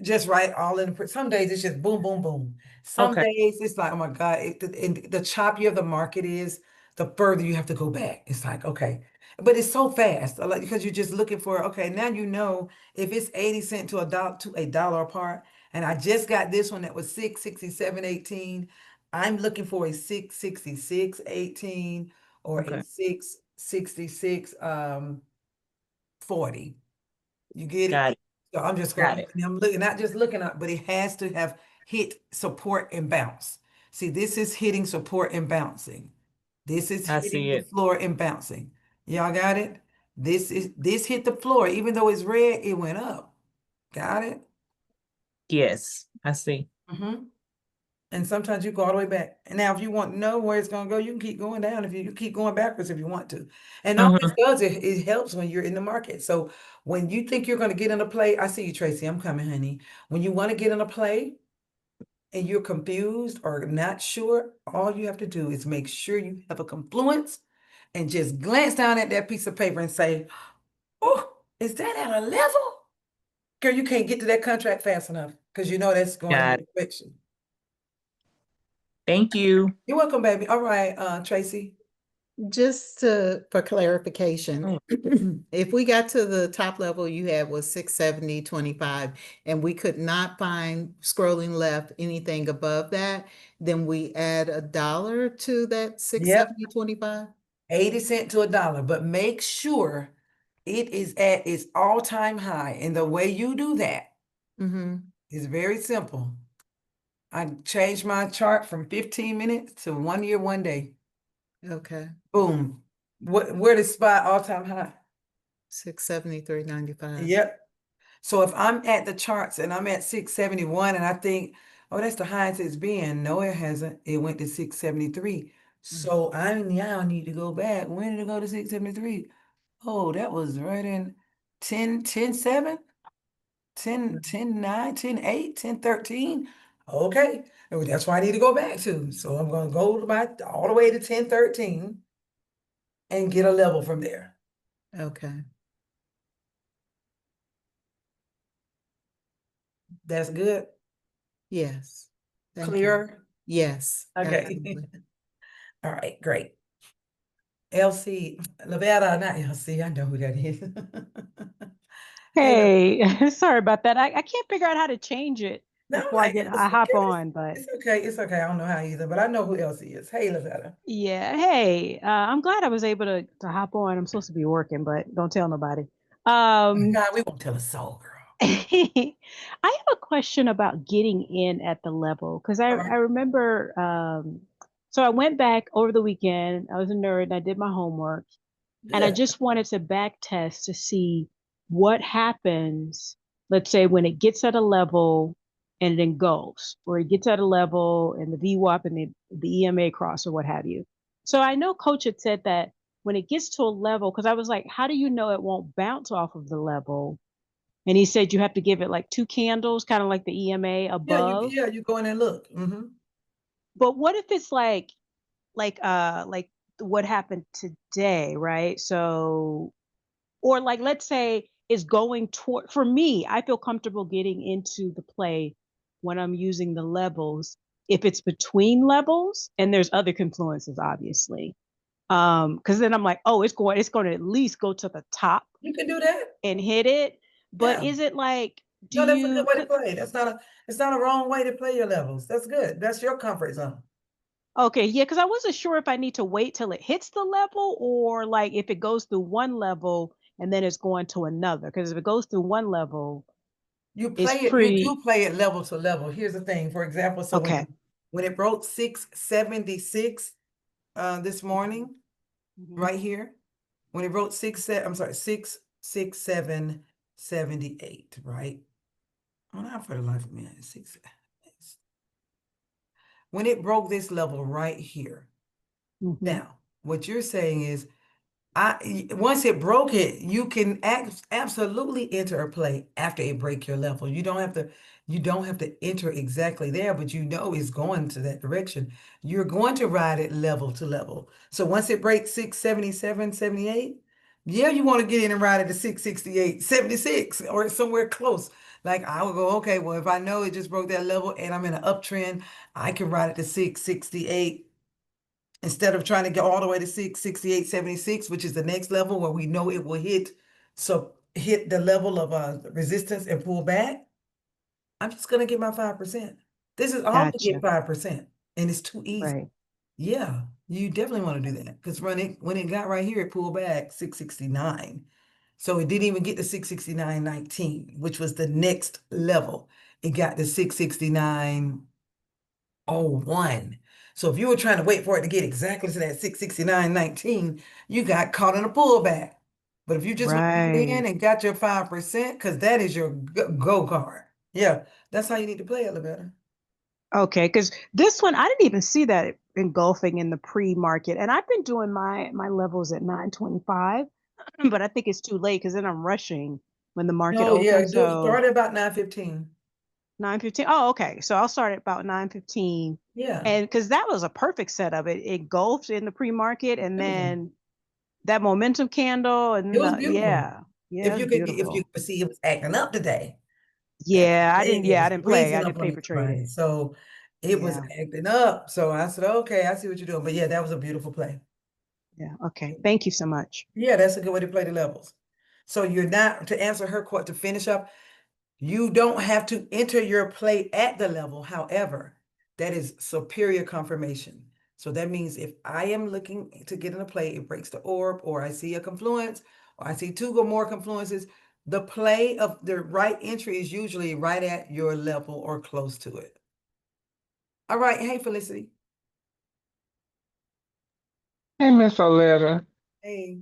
just right all in the, some days it's just boom, boom, boom. Some Okay. days it's like, oh my God, and the choppier the market is, the further you have to go back. It's like, okay, but it's so fast, like, because you're just looking for, okay, now you know if it's 80 cents to a dollar apart, and I just got this one that was 667.18. I'm looking for a 666.18 or Okay. a 666 40. You get Got it? it. So I'm just Got going, it. I'm looking, not just looking up, but it has to have hit support and bounce. See, this is hitting support and bouncing. This is I hitting see the it. floor and bouncing. Y'all got it? This hit the floor. Even though it's red, it went up. Got it? Yes, I see. Mm-hmm. And sometimes you go all the way back. And now, if you want to know where it's going to go, you can keep going down. If you keep going backwards, if you want to. And all this does, it helps when you're in the market. So when you think you're going to get in a play, I see you, Tracy. I'm coming, honey. When you want to get in a play and you're confused or not sure, all you have to do is make sure you have a confluence and just glance down at that piece of paper and say, "Oh, is that at a level?" Girl, you can't get to that contract fast enough because you know that's going in Got your it. direction. Thank you. You're welcome, baby. All right, Tracy. Just for clarification, if we got to the top level you had was 670.25 and we could not find scrolling left anything above that, then we add $1 to that 670.25? 80 cents to a dollar, but make sure it is at its all-time high. And the way you do that Mm-hmm. is very simple. I changed my chart from 15 minutes to 1 year, 1 day. Okay. Boom. Where the spot all-time high? 673.95. Yep. So if I'm at the charts and I'm at 671 and I think, oh, that's the highest it's been. No, it hasn't. It went to 673. So I now need to go back. When did it go to 673? Oh, that was right in 10, 10, 7, 10, 10, 9, 10, 8, 10, 13. Okay. Oh, that's why I need to go back to. So I'm going to go to all the way to 10, 13 and get a level from there. Okay. That's good. Yes. Thank you. Clear. Yes. Okay. Absolutely. All right, great. LC, Lavetta, not LC, I know who that is. Hey, Hey, sorry about that. I can't figure out how to change it no, before I hop on, but it's okay. I don't know how either, but I know who LC is. Hey, Lavetta. yeah. Hey, I'm glad I was able to hop on. I'm supposed to be working, but don't tell nobody. God, we won't tell a soul, girl. I have a question about getting in at the level because I All right. remember so I went back over the weekend. I was a nerd and I did my homework and I Good. just wanted to back test to see what happens, let's say when it gets at a level and it then goes, or it gets at a level and the VWAP and the EMA cross or what have you. So I know coach had said that when it gets to a level, because I was like, how do you know it won't bounce off of the level? And he said you have to give it like 2 candles, kind of like the EMA above. You go in and look. But what if it's like what happened today, right? So, or like let's say it's going toward, for me, I feel comfortable getting into the play when I'm using the levels if it's between levels and there's other confluences, obviously. Because then I'm like, oh, it's going to at least go to the top You can do that. and hit it. But Yeah. is it like, do No, that's a good you way to play. It's not a wrong way to play your levels. That's good. That's your comfort zone. okay, yeah, because I wasn't sure if I need to wait till it hits the level or like if it goes through one level and then it's going to another. Because if it goes through one level, it's You pretty do play it level to level. Here's the thing. For example, so okay. when it broke 676 this morning, Mhm. right here, when it broke 667.78, right? Oh, not for the life of me. When it broke this level right here. Mhm. Now, what you're saying is once it broke it, you can absolutely enter a play after it break your level. You don't have to You don't have to enter exactly there, but you know it's going to that direction. You're going to ride it level to level. So once it breaks 677, 78, yeah, you want to get in and ride it to 668, 76, or somewhere close. Like I would go, okay, well, if I know it just broke that level and I'm in an uptrend, I can ride it to 668 instead of trying to get all the way to 668, 76, which is the next level where we know it will hit. So hit the level of resistance and pull back. I'm just gonna get my 5%. This is all to get Gotcha. 5%, and it's too easy. Right. Yeah, you definitely want to do that because when it got right here, it pulled back 669. So it didn't even get to 669.19, which was the next level. It got to 669.01. So if you were trying to wait for it to get exactly to that 669.19, you got caught in a pullback. But if you just went in Right. and got your 5%, because that is your go card. Yeah, that's how you need to play it, Loretta. Okay, because this one I didn't even see that engulfing in the pre-market, and I've been doing my levels at 9:25, but I think it's too late because then I'm rushing when the market No, yeah, opens. do So start at about 9:15. 9:15. Oh, okay. So I'll start at about 9:15, Yeah. and because that was a perfect setup. It engulfed in the pre-market, and Yeah. then that momentum candle, It and was beautiful. yeah, it's If you beautiful. could see it was acting up today. That Yeah, I didn't. thing, it Yeah, I was didn't play. freezing I up didn't on paper its trade right. it. So it was Yeah, acting up. So I said, okay, I see what you're doing. But yeah, that was a beautiful play. yeah. Okay. Thank you so much. Yeah, that's a good way to play the levels. So you're not, to answer her question, to finish up, you don't have to enter your play at the level. However, that is superior confirmation. So that means if I am looking to get in a play, it breaks the orb, or I see a confluence, or I see two or more confluences, the play of the right entry is usually right at your level or close to it. All right. Hey, Felicity. Hey, Miss Arletta. Hey.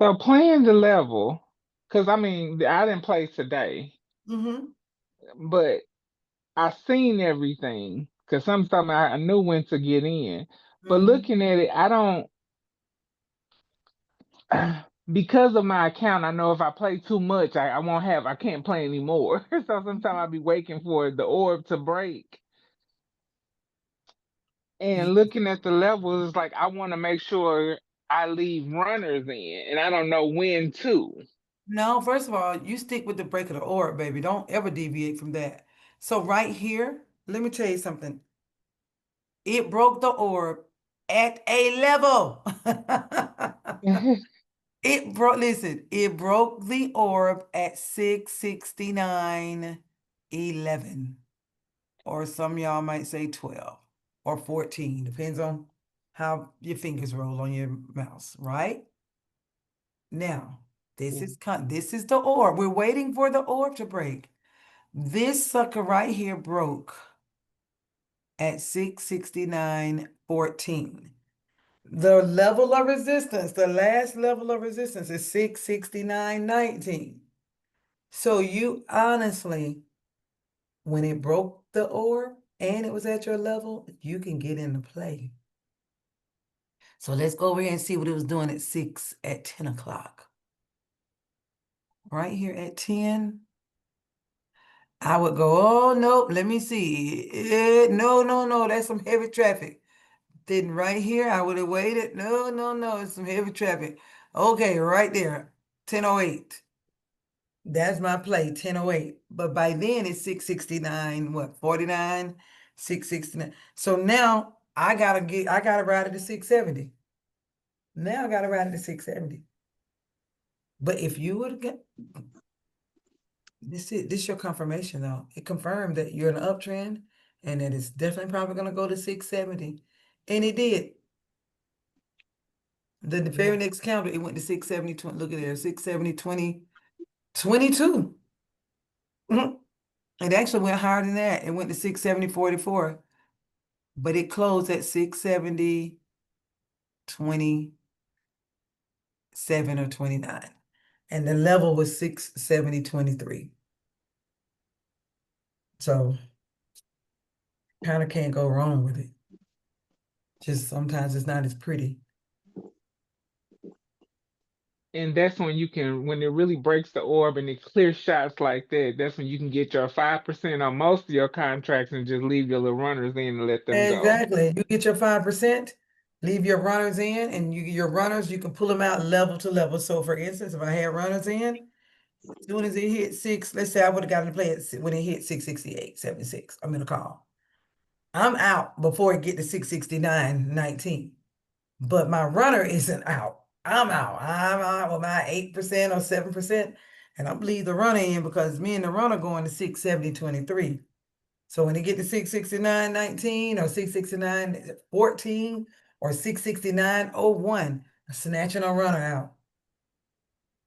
So playing the level, because I mean, I didn't play today, Mm-hmm. but I seen everything because something I knew when to get in. But Mm-hmm. looking at it, I don't, because of my account, I know if I play too much, I can't play anymore. So sometimes I'll be waiting for the orb to break. And looking at the levels, it's like I want to make sure I leave runners in, and I don't know when to. No, first of all, you stick with the break of the orb, baby. Don't ever deviate from that. So right here, let me tell you something. It broke the orb at a level. Listen, it broke the orb at 669.11. Or some of y'all might say 12 or 14. Depends on how your fingers roll on your mouse, right? Now, this is the orb. We're waiting for the orb to break. This sucker right here broke at 669.14. The level of resistance, the last level of resistance is 669.19. So you honestly, when it broke the orb and it was at your level, you can get into play. So let's go over here and see what it was doing at 10 o'clock. Right here at 10, I would go, oh, nope, let me see. No, no, no, that's some heavy traffic. Then right here, I would have waited. No, no, no, it's some heavy traffic. Okay, right there, 10:08. That's my play, 10:08. But by then it's 669, what, 49, 669. So now I gotta ride it to 670. Now I gotta ride it to 670. But if you would get this your confirmation though. It confirmed that you're in an uptrend and that it's definitely probably gonna go to 670. And it did. The very next counter, it went to 670, 20, look at there, 670, 20, 22. Mhm. It actually went higher than that. It went to 670, 44, but it closed at 670, 27 or 29. And the level was 670, 23. So kind of can't go wrong with it. Just sometimes it's not as pretty. And that's when you can, when it really breaks the orb and it clears shots like that, that's when you can get your 5% on most of your contracts and just leave your little runners in and let them go. Exactly. You get your 5%, leave your runners in, and your runners, you can pull them out level to level. So for instance, if I had runners in, as soon as it hit six, let's say I would have gotten to play it when it hit 668, 76. I'm in a call. I'm out before it get to 669, 19. But my runner isn't out. I'm out. I'm out with my 8% or 7%. And I'm leave the runner in because me and the runner going to 670, 23. So when it get to 669, 19 or 669, 14 or 669, 01, I'm snatching a runner out.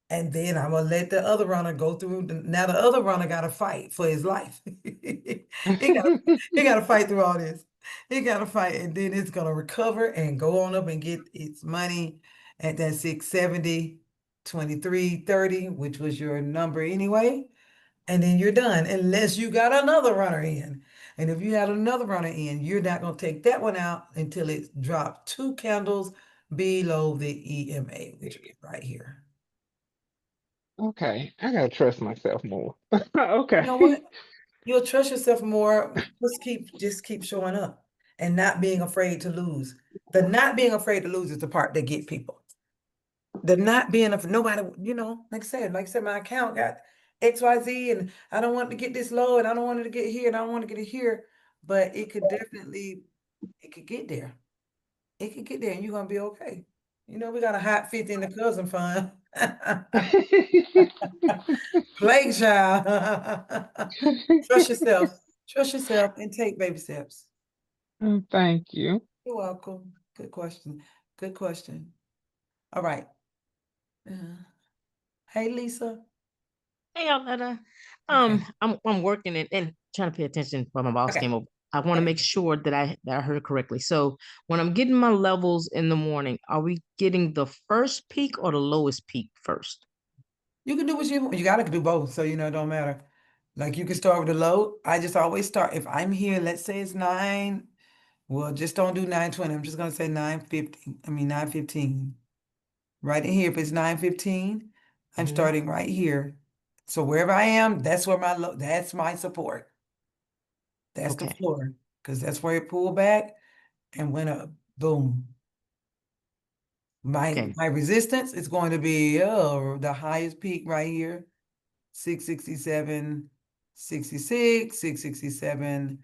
And then I'm gonna let the other runner go through. Now the other runner got to fight for his life. He got to fight through all this. He got to fight, and then it's gonna recover and go on up and get its money at that 670, 23, 30, which was your number anyway. And then you're done, unless you got another runner in. And if you had another runner in, you're not gonna take that one out until it's dropped 2 candles below the EMA, which is right here. Okay, I gotta trust myself more. You Okay. know what? You'll trust yourself more. Just keep showing up and not being afraid to lose. The not being afraid to lose is the part that get people. The not being of nobody, like I said, my account got XYZ and I don't want to get this low and I don't want it to get here and I don't want to get it here. But it could definitely, it could get there. It could get there and you're gonna be okay. We got a hot 50 in the cousin fund. Play child. Trust yourself. Trust yourself and take baby steps. Thank you. You're welcome. Good question. Good question. All right. Hey, Lisa. Hey, Arletta. Okay. I'm working and trying to pay attention while my boss Okay. came over. I want to Okay. make sure that I heard correctly. So when I'm getting my levels in the morning, are we getting the first peak or the lowest peak first? You can do what you gotta do both, so it don't matter. Like you can start with the low. I just always start if I'm here, let's say it's 9. Well, just don't do 9:20. I'm just gonna say 9:50. I mean 9:15. Right in here, if it's 9:15, I'm Mhm. starting right here. So wherever I am, that's where that's my support. That's the Okay. floor. Because that's where it pulled back and went up. Boom. Okay. My resistance is going to be the highest peak right here. 667, 66, 667.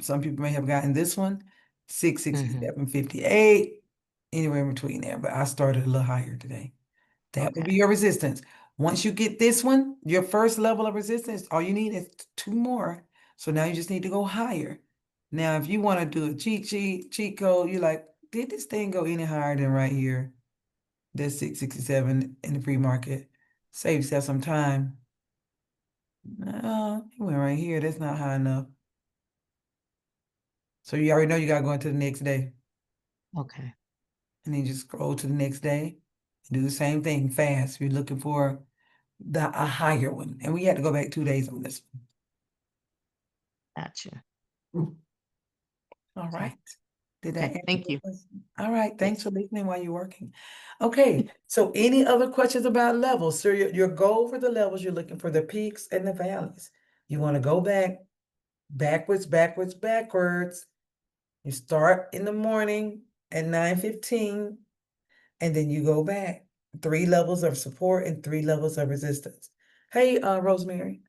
Some people may have gotten this one, 667.58, anywhere in between there. But I started a little higher today. That would be Okay. your resistance. Once you get this one, your first level of resistance, all you need is 2 more. So now you just need to go higher. Now, if you want to do a cheat code, you're like, did this thing go any higher than right here? That's 667 in the pre-market. Save yourself some time. No, it went right here. That's not high enough. So you already know you gotta go into the next day. Okay. And then just scroll to the next day. Do the same thing fast. You're looking for a higher one. And we had to go back 2 days on this Gotcha. one. All Okay. right. Did that Okay. answer Thank your you. question? All right. Thanks Yes. for listening while you're working. Okay. So any other questions about levels? So your goal for the levels, you're looking for the peaks and the valleys. You want to go backwards, backwards, backwards. You start in the morning at 9:15, and then you go back. 3 levels of support and 3 levels of resistance. Hey, Rosemary.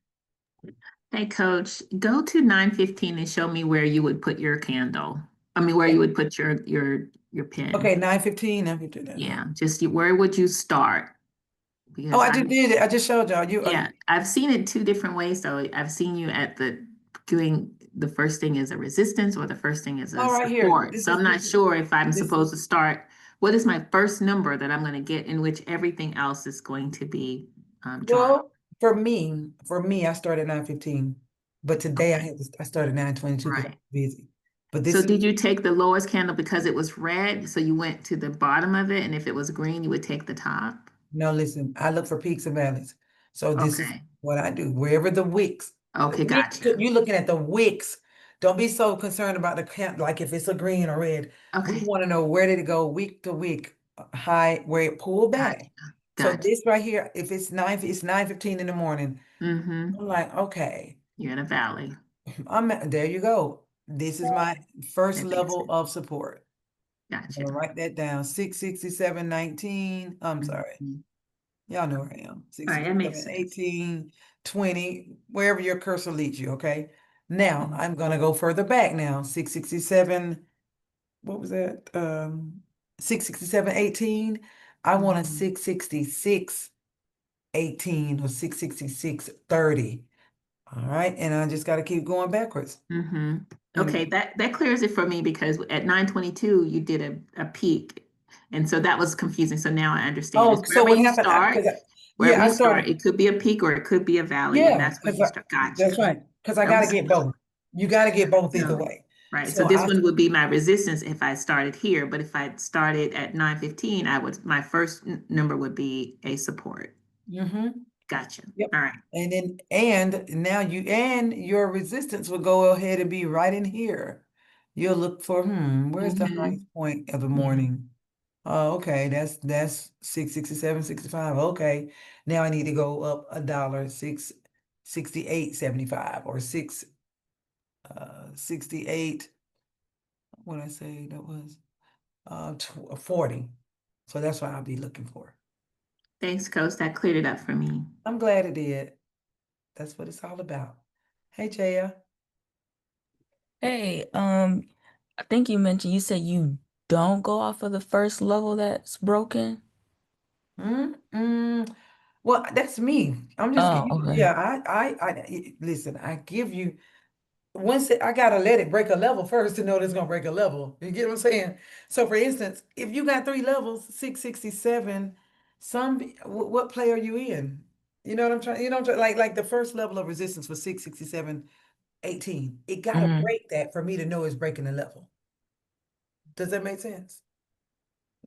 Hey, Coach, go to 9:15 and show me where you would put your candle. I mean, where you would put your pin. Okay, 9:15, 9:15. Yeah, just where would you start? Oh, Because I just did it. I just showed y'all. yeah, I've seen it 2 different ways. So I've seen you at doing the first thing is a resistance or the first thing is a Oh, right here. support. This So is I'm not this is- sure if I'm this supposed is- to start. What is my first number that I'm going to get in which everything else is going to be drawn? Well, for me, I started 9:15, but today I started 9:22 because I Right. was busy. But this So is did you take the lowest candle because it was red? So you went to the bottom of it, and if it was green, you would take the top? no, listen, I look for peaks and valleys. So this is Okay. what I do. Wherever the wicks, Okay, gotcha. you're looking at the wicks. Don't be so concerned about the count, like if it's a green or red. We Okay. want to know where did it go week to week, high, where it pulled back. Gotcha. So Gotcha. this right here, if it's 9:15 in the morning, Mm-hmm. I'm like, okay, You're in a valley. there you go. This is my first That makes level sense. of support. I'm Gotcha. gonna write that down. 667.19. I'm sorry. Mhm. Y'all know where I am. All right, that makes 667, sense. 18, 20, wherever your cursor leads you, okay? Now Mhm. I'm gonna go further back now. 667, what was that? 667.18. I want a Mhm. 666.18 or 666.30. All right, and I just gotta keep going backwards. Mm-hmm. And Okay, that clears it for me because at 9:22 you did a peak. And so that was confusing. So now I understand. It's oh, so wherever what you happened? start, Yeah, wherever I you start, started. it could be a peak or it could be a valley, and Yeah, that's where you start. that's Gotcha. right. Because I That gotta was get both. You gotta get both either so way. right. So So this one would be my resistance if I started here, but if I started at 9:15, my first number would be a support. mm-hmm. Gotcha. Yep. All right. And now your resistance will go ahead and be right in here. You'll look for, where's the highest point of the Yeah. morning? Oh, okay, that's 667.65. Okay. Now I need to go up $1, 668.75 or 68, what did I say that was? 40. So that's what I'll be looking for. Thanks, Coach. That cleared it up for me. I'm glad it did. That's what it's all about. Hey, Jaya. Hey, I think you mentioned you said you don't go off of the first level that's broken. Mm-mm. Well, that's me. I'm just Oh, kidding. okay. Yeah, listen, I give you I gotta let it break a level first to know that it's gonna break a level. You get what I'm saying? So for instance, if you got 3 levels, 667, what play are you in? You know what I'm trying, like the first level of resistance was 667.18. It gotta Hmm. break that for me to know it's breaking the level. Does that make sense?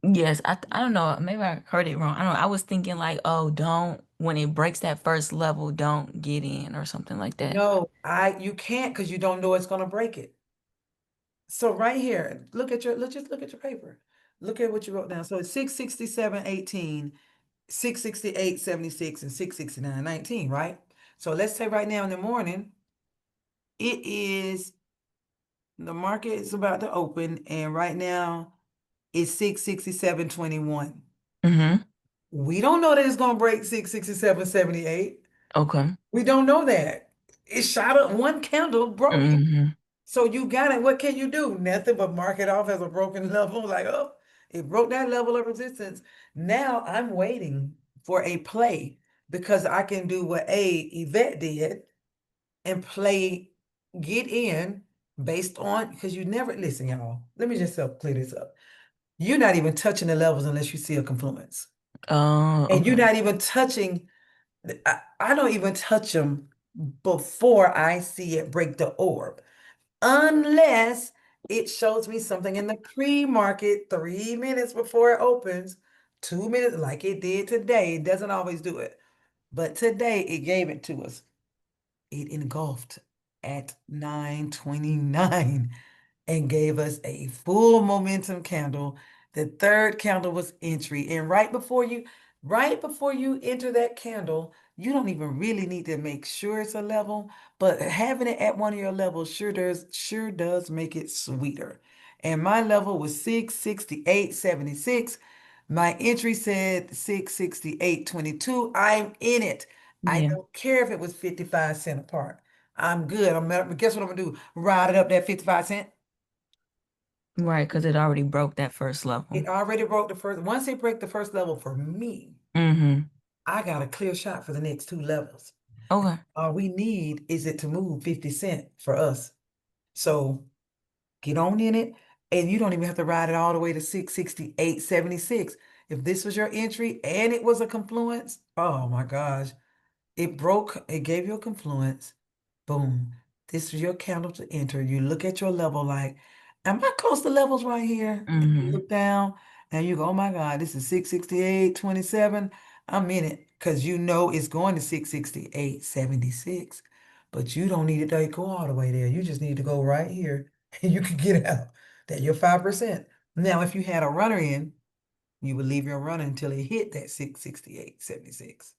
Yes, I don't know. Maybe I heard it wrong. I don't know. I was thinking like, oh, don't when it breaks that first level, don't get in or something like that. No, you can't because you don't know it's gonna break it. So right here, let's just look at your paper. Look at what you wrote down. So it's 667.18, 668.76, and 669.19, right? So let's say right now in the morning, the market is about to open, and right now it's 667.21. Mm-hmm. We don't know that it's gonna break 667.78. Okay. We don't know that. It shot up one candle, broke it. Mm-hmm. So you got it. What can you do? Nothing but mark it off as a broken level. Like, oh, it broke that level of resistance. Now I'm waiting for a play because I can do what Yvette did and play, get in based on, because you never, listen, y'all, let me just clear this up. You're not even touching the levels unless you see a confluence. Oh, And you're okay. not even touching, I don't even touch them before I see it break the orb unless it shows me something in the pre-market 3 minutes before it opens, 2 minutes like it did today. It doesn't always do it, but today it gave it to us. It engulfed at 9:29 and gave us a full momentum candle. The third candle was entry. And right before you enter that candle, you don't even really need to make sure it's a level, but having it at one of your levels sure does make it sweeter. And my level was 668.76. My entry said 668.22. I'm in it. I Yeah. don't care if it was 55 cents apart. I'm good. Guess what I'm gonna do? Ride it up that 55 cent. Right, because it already broke that first level. It already broke the first. Once it break the first level for me, Mm-hmm. I got a clear shot for the next 2 levels. Okay. All we need is it to move 50 cent for us. So get on in it, and you don't even have to ride it all the way to 668.76. If this was your entry and it was a confluence, oh my gosh, it broke, it gave you a confluence. Boom. This is your candle to enter. You look at your level like, am I close to levels right here? And you Mm-hmm. look down and you go, oh my God, this is 668.27. I'm in it because you know it's going to 668.76. But you don't need it to go all the way there. You just need to go right here and you can get out. That you're 5%. Now, if you had a runner in, You would leave your runner until it hit that 668, 76.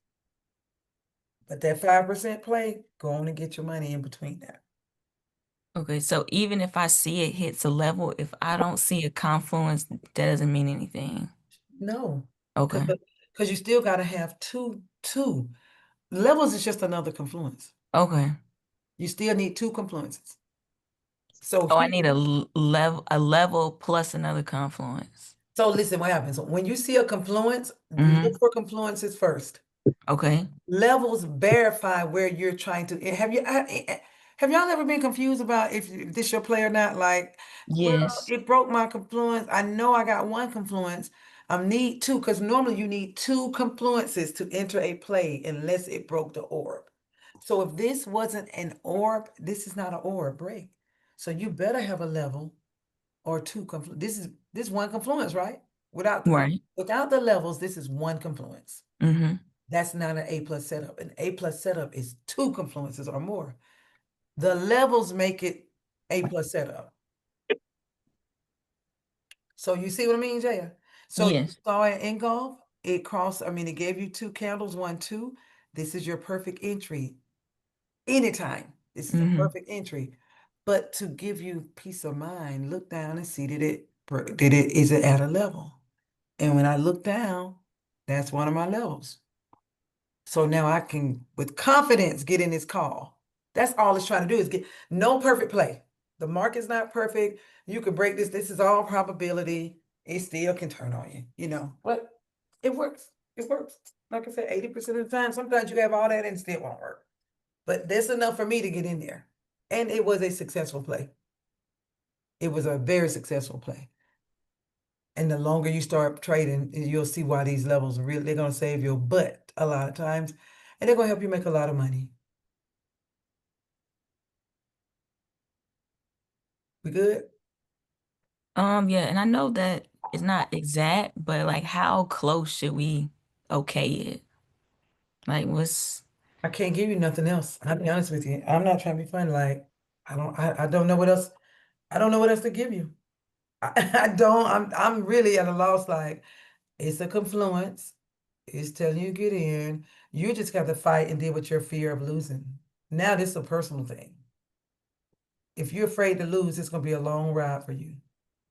But that 5% play, go on and get your money in between that. Okay, so even if I see it hits a level, if I don't see a confluence, that doesn't mean anything. No. Okay. Because you still got to have two. Levels is just another confluence. Okay. You still need two confluences. So I need a level plus another confluence. So listen, what happens when you see a confluence? Look for confluences first. Okay. Levels verify where you're trying to. Have y'all ever been confused about if this your play or not? Like, well, Yes. it broke my confluence. I know I got one confluence. I need two, because normally you need two confluences to enter a play unless it broke the orb. So if this wasn't an orb, this is not an orb break. So you better have a level or two confluence. This one confluence, right? Without the levels, this is one confluence. That's not an A+ setup. An A+ setup is two confluences or more. The levels make it A+ setup. So you see what I mean, Jaya? So you saw it in golf, it crossed, it gave you two candles, 1, 2. This is your perfect entry. Anytime. This is a perfect entry. But to give you peace of mind, look down and see is it at a level? And when I look down, that's one of my levels. So now I can, with confidence, get in this call. That's all it's trying to do is get no perfect play. The market's not perfect. You can break this. This is all probability. It still can turn on you, but it works. It works. Like I said, 80% of the time, sometimes you have all that and it still won't work. But that's enough for me to get in there. And it was a successful play. It was a very successful play. And the longer you start trading, you'll see why these levels are real. They're going to save your butt a lot of times, and they're going to help you make a lot of money. We good? Yeah, and I know that it's not exact, but like how close should we okay it? Like I can't give you nothing else. I'll be honest with you. I'm not trying to be funny. Like, I don't know what else. I don't know what else to give you. I don't. I'm really at a loss. Like, it's a confluence. It's telling you to get in. You just got to fight and deal with your fear of losing. Now this is a personal thing. If you're afraid to lose, it's going to be a long ride for you,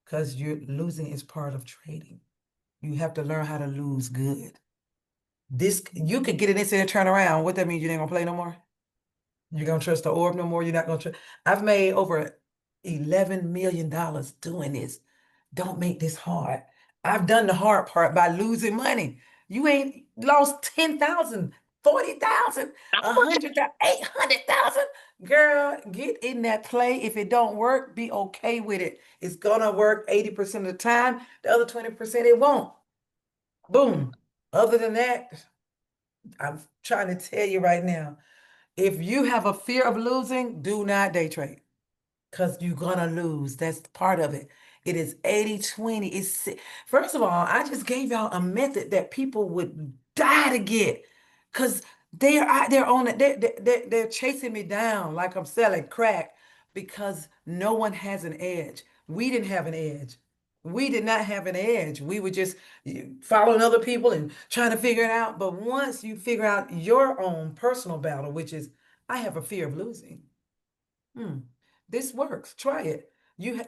because losing is part of trading. You have to learn how to lose good. You could get in this and turn around. What that means? You ain't gonna play no more? You're gonna trust the orb no more? You're not gonna trust. I've made over $11 million doing this. Don't make this hard. I've done the hard part by losing money. You ain't lost 10,000, 40,000, 100,000, 800,000. Girl, get in that play. If it don't work, be okay with it. It's gonna work 80% of the time. The other 20% it won't. Boom. Other than that, I'm trying to tell you right now, if you have a fear of losing, do not day trade, because you're gonna lose. That's part of it. It is 80/20. First of all, I just gave y'all a method that people would die to get, because they're out there on it. They're chasing me down like I'm selling crack, because no one has an edge. We didn't have an edge. We did not have an edge. We were just following other people and trying to figure it out. But once you figure out your own personal battle, which is, I have a fear of losing. This works. Try it.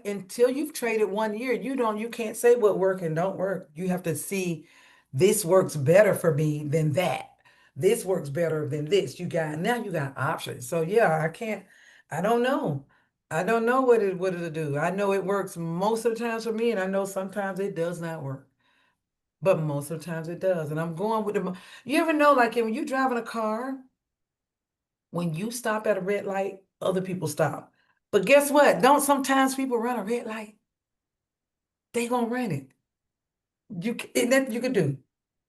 Until you've traded 1 year, you can't say what work and don't work. You have to see, this works better for me than that. This works better than this. Now you got options. So yeah, I don't know. I don't know what it'll do. I know it works most of the times for me, and I know sometimes it does not work. But most of the times it does. And I'm going with you ever know, like when you're driving a car, when you stop at a red light, other people stop. But guess what? Don't sometimes people run a red light? They gonna run it. Ain't nothing you can do.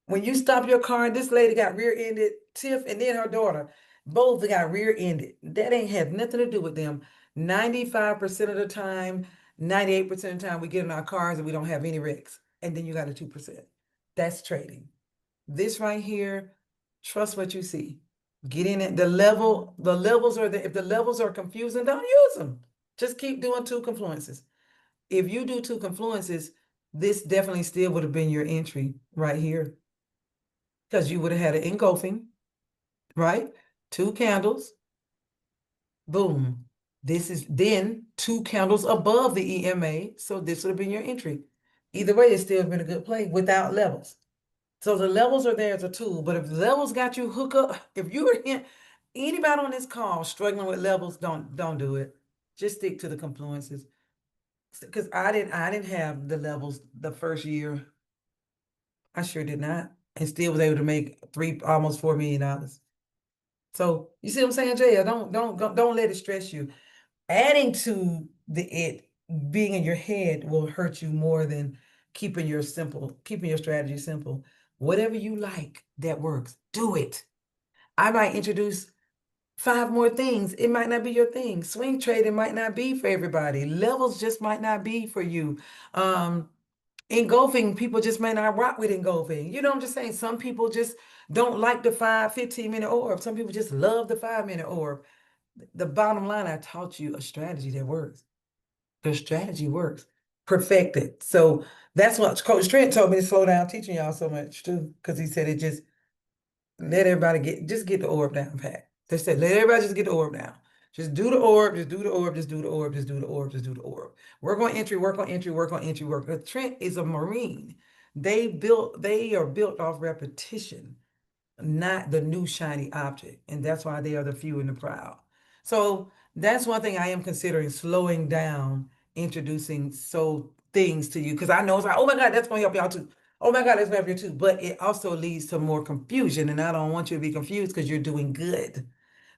When you stop your car, and this lady got rear-ended, Tiff and then her daughter, both got rear-ended. That ain't had nothing to do with them. 95% of the time, 98% of the time, we get in our cars and we don't have any wrecks. And then you got a 2%. That's trading. This right here, trust what you see. Get in it. The levels if the levels are confusing, don't use them. Just keep doing two confluences. If you do two confluences, this definitely still would have been your entry right here. Because you would have had an engulfing, right? 2 candles. Boom. This is then 2 candles above the EMA. So this would have been your entry. Either way, it's still been a good play without levels. So the levels are there as a tool, but if the levels got you hooked up, if you were in anybody on this call struggling with levels, don't do it. Just stick to the confluences. Because I didn't have the levels the first year. I sure did not. And still was able to make almost $4 million. So you see what I'm saying, Jay? Don't let it stress you. Adding to it being in your head will hurt you more than keeping your strategy simple. Whatever you like that works, do it. I might introduce 5 more things. It might not be your thing. Swing trading might not be for everybody. Levels just might not be for you. Engulfing, people just may not rock with engulfing. You know what I'm just saying? Some people just don't like the 15-minute orb. Some people just love the 5-minute orb. The bottom line, I taught you a strategy that works. The strategy works. Perfect it. So that's what Coach Trent told me to slow down teaching y'all so much too. Because he said it just let everybody get the orb down pat. They said let everybody just get the orb down. Just do the orb, just do the orb, just do the orb, just do the orb, just do the orb. Work on entry, work on entry, work on entry, work. But Trent is a Marine. They are built off repetition, not the new shiny object. And that's why they are the few and the proud. So that's one thing I am considering slowing down, introducing things to you. Because I know it's like, oh my God, that's gonna help y'all too. Oh my God, that's gonna help you too. But it also leads to more confusion. And I don't want you to be confused because you're doing good.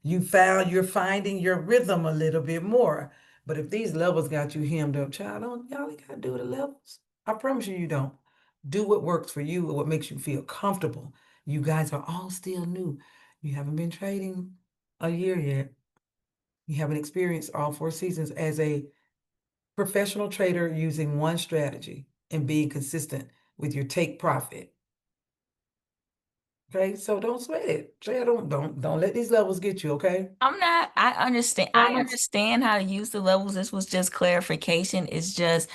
You're finding your rhythm a little bit more. But if these levels got you hemmed up, child, y'all ain't gotta do the levels. I promise you don't. Do what works for you, what makes you feel comfortable. You guys are all still new. You haven't been trading a year yet. You haven't experienced all 4 seasons as a professional trader using one strategy and being consistent with your take profit. Okay, so don't sweat it. Say don't let these levels get you, okay? I understand. I understand how to use the levels. This was just clarification. It's just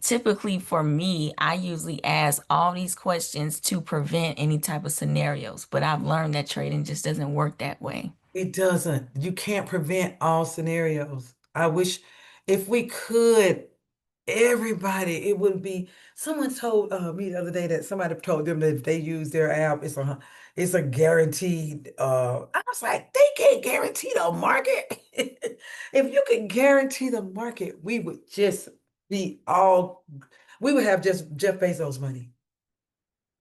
typically for me, I usually ask all these questions to prevent any type of scenarios, but I've learned that trading just doesn't work that way. It doesn't. You can't prevent all scenarios. I wish if we could, everybody, it wouldn't be. Someone told me the other day that somebody told them that if they use their app, it's a guaranteed. I was like, they can't guarantee the market. If you could guarantee the market, we would just be all. We would have just Jeff Bezos' money.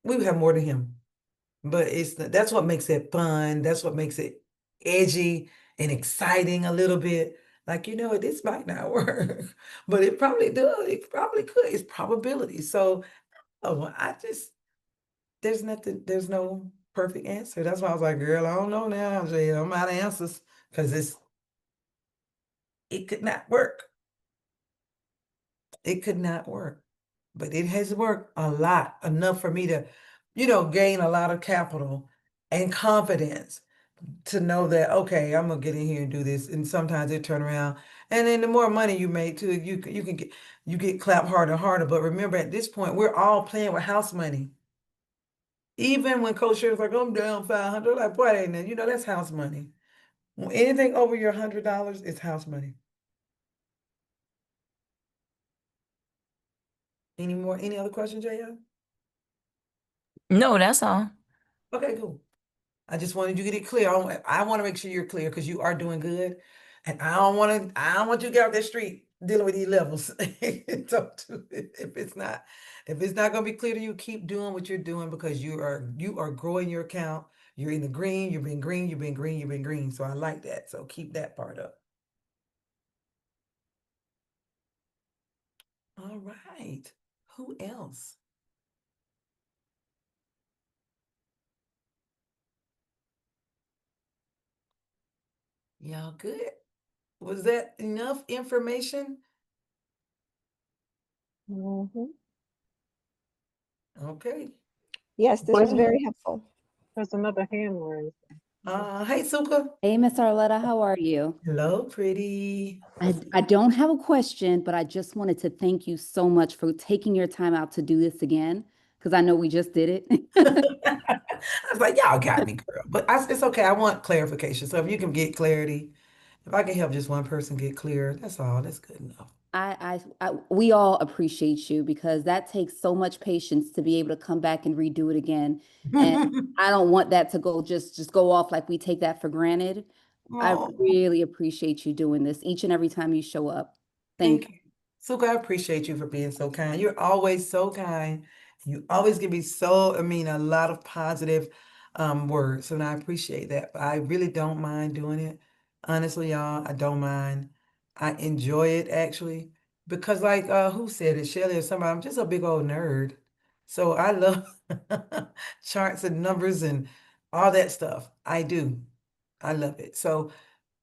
We would have more than him. But that's what makes it fun. That's what makes it edgy and exciting a little bit. Like, this might not work, but it probably does. It probably could. It's probability. So, there's no perfect answer. That's why I was like, girl, I don't know now, Jay. I'm out of answers because it could not work. It could not work, but it has worked a lot, enough for me to, gain a lot of capital and confidence to know that, okay, I'm gonna get in here and do this. And sometimes it turn around. And then the more money you make too, you can get clapped harder and harder. But remember, at this point, we're all playing with house money. Even when Coach Sheriff's like, I'm down 500, like, boy, ain't that, that's house money. Anything over your $100 is house money. Any other questions, JL? No, that's all. Okay, cool. I just wanted you to get it clear. I want to make sure you're clear because you are doing good. And I don't want you to get out that street dealing with these levels. Don't do it. If it's not gonna be clear to you, keep doing what you're doing because you are growing your account. You're in the green, you've been green, you've been green, you've been green. So I like that. So keep that part up. All right. Who else? Y'all good? Was that enough information? Okay. Yes, this was very helpful. There's another hand raised. Hey, Suka. Hey, Miss Arletta, how are you? Hello, pretty. I don't have a question, but I just wanted to thank you so much for taking your time out to do this again, because I know we just did it. I was like, y'all got me, girl. But it's okay. I want clarification. So if you can get clarity, if I can help just one person get clear, that's all. That's good enough. We all appreciate you because that takes so much patience to be able to come back and redo it again. And I don't want that to go just go off like we take that for granted. I Oh, really appreciate you doing this each and every time you show up. Thank thank you. Suka, I appreciate you for being so kind. You're always so kind. You always give me a lot of positive words, and I appreciate that. But I really don't mind doing it. Honestly, y'all, I don't mind. I enjoy it actually. Because like who said it? Shelly or somebody, I'm just a big old nerd. So I love charts and numbers and all that stuff. I do. I love it. So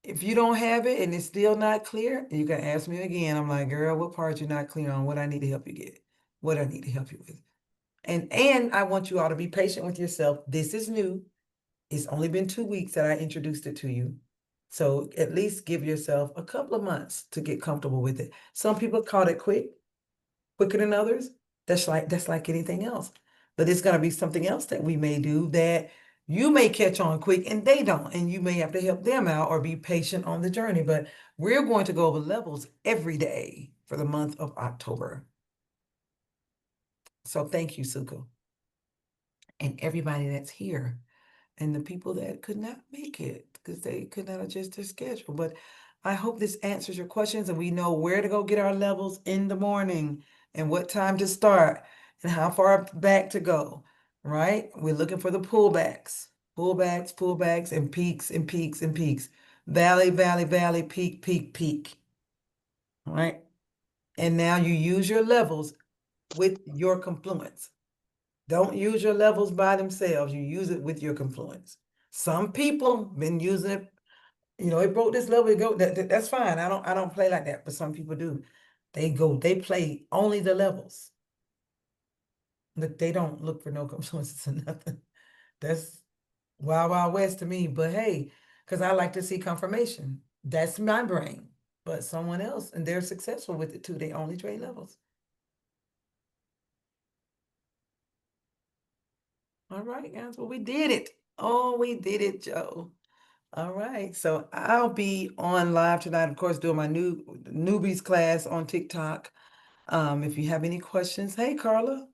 if you don't have it and it's still not clear, you can ask me again. I'm like, girl, what part you're not clear on? What I need to help you get? What I need to help you with? And I want you all to be patient with yourself. This is new. It's only been 2 weeks that I introduced it to you. So at least give yourself a couple of months to get comfortable with it. Some people caught it quicker than others. That's like anything else. But it's gonna be something else that we may do that you may catch on quick and they don't, and you may have to help them out or be patient on the journey. But we're going to go over levels every day for the month of October. So thank you, Suko, and everybody that's here, and the people that could not make it because they could not adjust their schedule. But I hope this answers your questions and we know where to go get our levels in the morning and what time to start and how far back to go, right? We're looking for the pullbacks, and peaks and peaks and peaks. Valley, valley, valley, peak, peak, peak. All right. And now you use your levels with your confluence. Don't use your levels by themselves. You use it with your confluence. Some people been using it, it broke this level, it go, that's fine. I don't play like that, but some people do. They play only the levels. Look, they don't look for no confluences or nothing. That's wild, wild west to me. But hey, because I like to see confirmation. That's my brain. But someone else, and they're successful with it too. They only trade levels. All right, guys. Well, we did it. Oh, we did it, Joe. All right. So I'll be on live tonight, of course, doing my new newbies class on TikTok. If you have any questions, hey, Carla.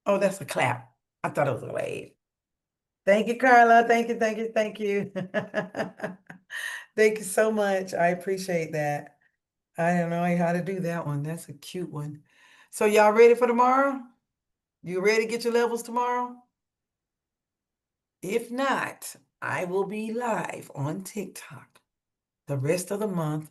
Oh, that's a clap. I thought it was a wave. Thank you, Carla. Thank you, thank you, thank you. Thank you so much. I appreciate that. I don't know how to do that one. That's a cute one. So y'all ready for tomorrow? You ready to get your levels tomorrow? If not, I will be live on TikTok the rest of the month,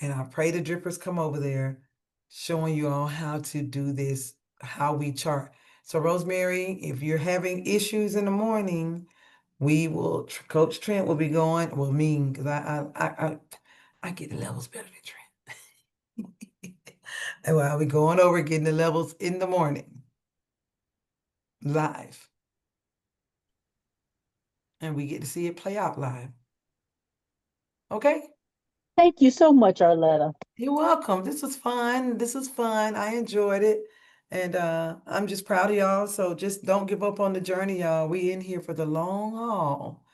and I pray the drippers come over there showing you all how to do this, how we chart. So Rosemary, if you're having issues in the morning, we will, Coach Trent will be going, well, me, because I get the levels better than Trent. And I'll be going over getting the levels in the morning, live. And we get to see it play out live. Okay? Thank you so much, Arletta. You're welcome. This was fun. This was fun. I enjoyed it. And I'm just proud of y'all. So just don't give up on the journey, y'all. We in here for the long haul.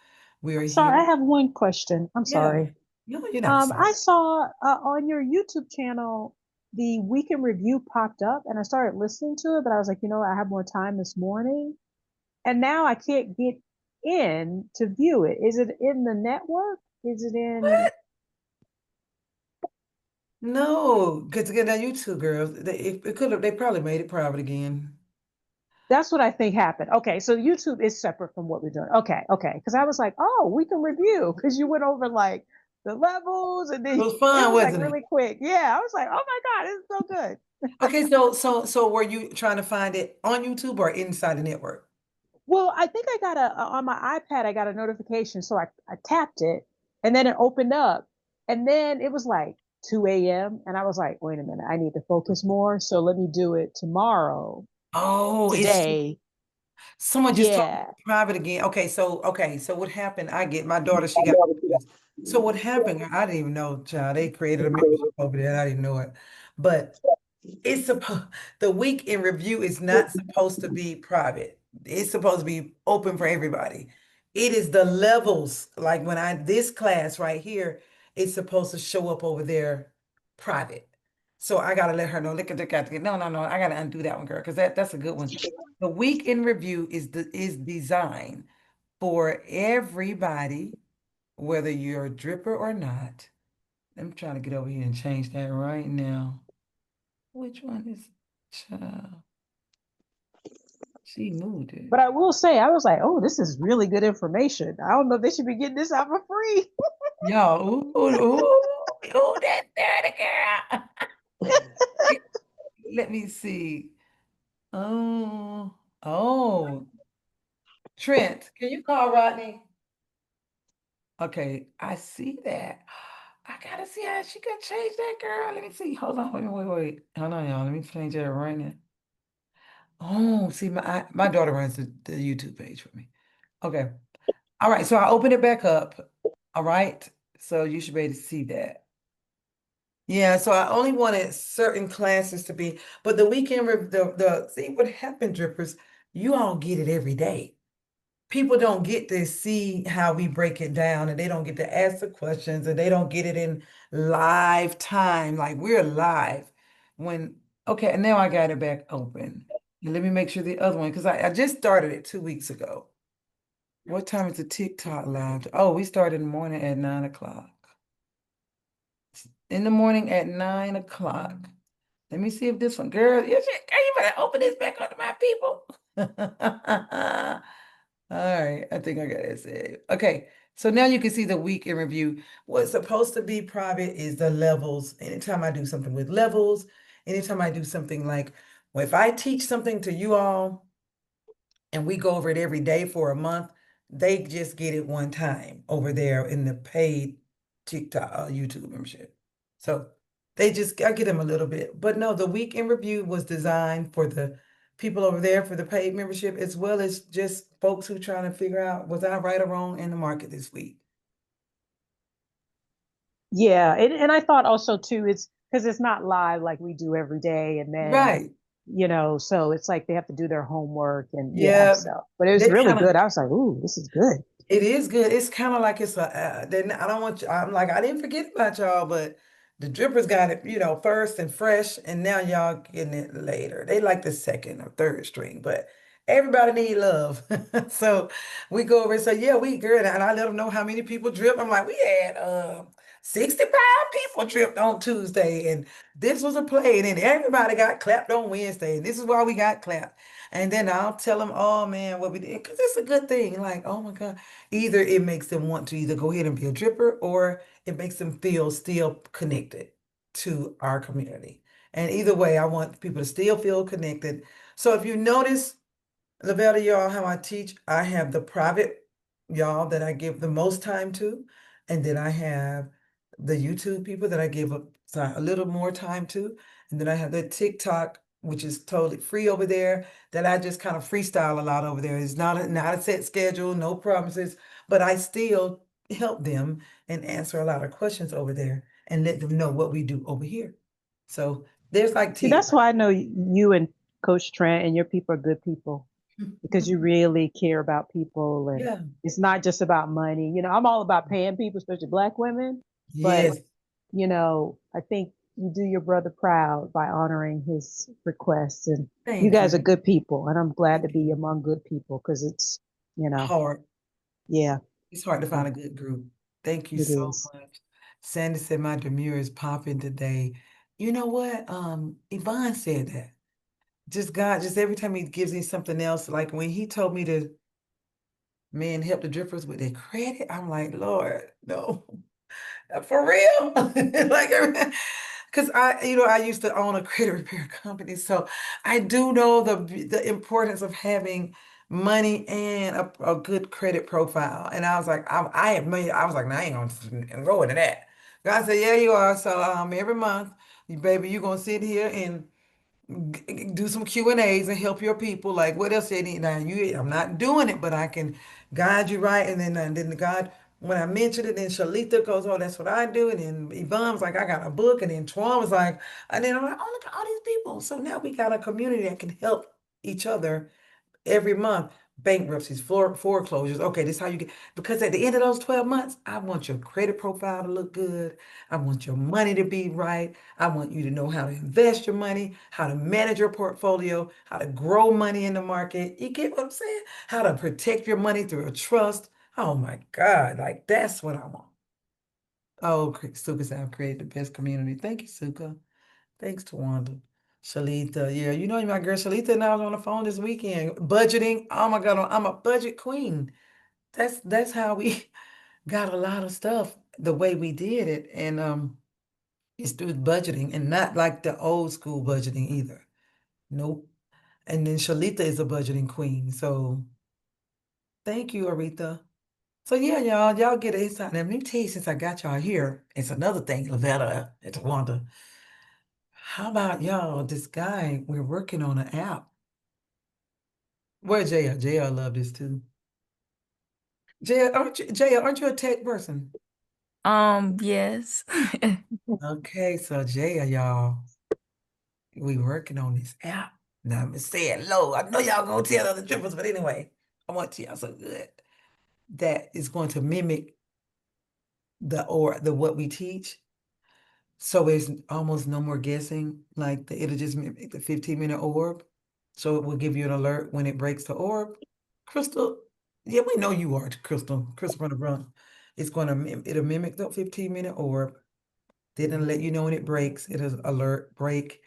We are Sorry, I here. have one question. I'm Yeah. sorry. No, you're not sorry. I saw on your YouTube channel the weekend review popped up, and I started listening to it, but I was like, I have more time this morning, and now I can't get in to view it. Is it in the network? Is it in? What? No, because again, that YouTube girls, it could have, they probably made it private again. That's what I think happened. Okay, so YouTube is separate from what we're doing. Okay, okay, because I was like, oh, we can review because you went over like the levels, and then It was it fun, was like wasn't it? really quick. Yeah, I was like, oh my God, this is so good. Okay, so were you trying to find it on YouTube or inside the network? Well, I think I got on my iPad, I got a notification. So I tapped it and then it opened up. And then it was like 2 a.m. And I was like, wait a minute, I need to focus more. So let me do it tomorrow, Oh, today. Someone just told me Yeah. private again. Okay, so what happened? I get my daughter, she got this. So what happened? I didn't even know, child. They created a membership over there. And I didn't know it. But it's supposed the week in review is not supposed to be private. It's supposed to be open for everybody. It is the levels. Like when I this class right here, it's supposed to show up over there private. So I gotta let her know. Look at the no, no, no. I gotta undo that one, girl, because that's a good one. The week in review is designed for everybody, whether you're a dripper or not. I'm trying to get over here and change that right now. Which one is child? She moved it. But I will say, I was like, oh, this is really good information. I don't know if they should be getting this out for free. Y'all, ooh, that dirty girl. Let me see. Oh, oh, Trent, can you call Rodney? Okay, I see that. I gotta see how she could change that, girl. Let me see. Hold on, wait. Hold on, y'all. Let me change that right now. Oh, see, my daughter runs the YouTube page for me. Okay. All right, so I open it back up. All right, so you should be able to see that. Yeah, so I only wanted certain classes to be, but the weekend, the see what happened, drippers, you all get it every day. People don't get to see how we break it down, and they don't get to ask the questions, and they don't get it in live time. Like we're live when, okay, and now I got it back open. And let me make sure the other one, because I just started it 2 weeks ago. What time is the TikTok live? Oh, we start in the morning at 9 o'clock. In the morning at 9 o'clock. Let me see if this one, girl, you better open this back up to my people. All right, I think I got it saved. Okay, so now you can see the week in review. What's supposed to be private is the levels. Anytime I do something with levels, anytime I do something like, well, if I teach something to you all, and we go over it every day for a month, they just get it one time over there in the paid TikTok, YouTube membership. So I get them a little bit. But no, the week in review was designed for the people over there for the paid membership, as well as just folks who trying to figure out, was I right or wrong in the market this week? Yeah, and I thought also too, it's because it's not live like we do every day, and then Right. so it's like they have to do their homework and Yeah. so. But it was They really kind of good. I was like, ooh, this is good. It is good. It's kind of like it's a, then I don't want you, I'm like, I didn't forget about y'all, but the drippers got it, first and fresh, and now y'all getting it later. They like the second or third string, but everybody need love. So we go over and say, yeah, we good. And I let them know how many people drip. I'm like, we had 65 people dripped on Tuesday, and this was a play, and then everybody got clapped on Wednesday, and this is why we got clapped. And then I'll tell them, oh man, what we did, because it's a good thing. Like, oh my God. Either it makes them want to either go ahead and be a dripper, or it makes them feel still connected to our community. And either way, I want people to still feel connected. So if you notice, Lavelle, y'all, how I teach, I have the private y'all that I give the most time to, and then I have the YouTube people that I give a little more time to, and then I have the TikTok, which is totally free over there, that I just kind of freestyle a lot over there. It's not a set schedule, no promises, but I still help them and answer a lot of questions over there and let them know what we do over here. So there's like See, tiers. that's why I know you and Coach Trent and your people are good people because you really care about people, and Yeah. it's not just about money. I'm all about paying people, especially Black women, but Yes. I think you do your brother proud by honoring his requests, and you Thank guys are you. good people, and I'm glad to Thank be you. among good people because it's, Hard. yeah, It's hard to find a good group. Thank you it so is. much. Sandy said my demure is popping today. You know what? Yvonne said that. Just God, just every time he gives me something else, like when he told me to help the drippers with their credit, I'm like, Lord, no. For real? Like, because I used to own a credit repair company, so I do know the importance of having money and a good credit profile. And I was like, I was like, nah, I ain't gonna go into that. God said, yeah, you are. So every month, baby, you're gonna sit here and do some Q&As and help your people. Like what else they need now? I'm not doing it, but I can guide you right. And then the God, when I mentioned it, then Shalita goes, "Oh, that's what I do." And then Yvonne's like, "I got a book." And then Twan was like, and then I'm like, "Oh, look at all these people." So now we got a community that can help each other every month. Bankruptcies, foreclosures. Okay, this is how you get, because at the end of those 12 months, I want your credit profile to look good. I want your money to be right. I want you to know how to invest your money, how to manage your portfolio, how to grow money in the market. You get what I'm saying? How to protect your money through a trust. Oh my God, like that's what I want. Oh, Suka said I've created the best community. Thank you, Suka. Thanks, Tawanda. Shalita, yeah, you know my girl Shalita and I was on the phone this weekend. Budgeting. Oh my God, I'm a budget queen. That's how we got a lot of stuff the way we did it. And it's through budgeting and not like the old school budgeting either. Nope. And then Shalita is a budgeting queen. So thank you, Aretha. So yeah, y'all get an insight. Let me tell you, since I got y'all here, it's another thing, Lavetta and Tawanda. How about y'all, this guy, we're working on an app. Where JL? JL love this too. JL, aren't you a tech person? Yes. Okay, so JL, y'all, we working on this app. Now I'm saying low. I know y'all gonna tell other trippers, but anyway, I want y'all so good that is going to mimic the what we teach. So it's almost no more guessing. Like it'll just mimic the 15-minute orb. So it will give you an alert when it breaks the orb. Crystal, yeah, we know you are Crystal. Crystal run run. It'll mimic the 15-minute orb. Then it'll let you know when it breaks. It'll alert break.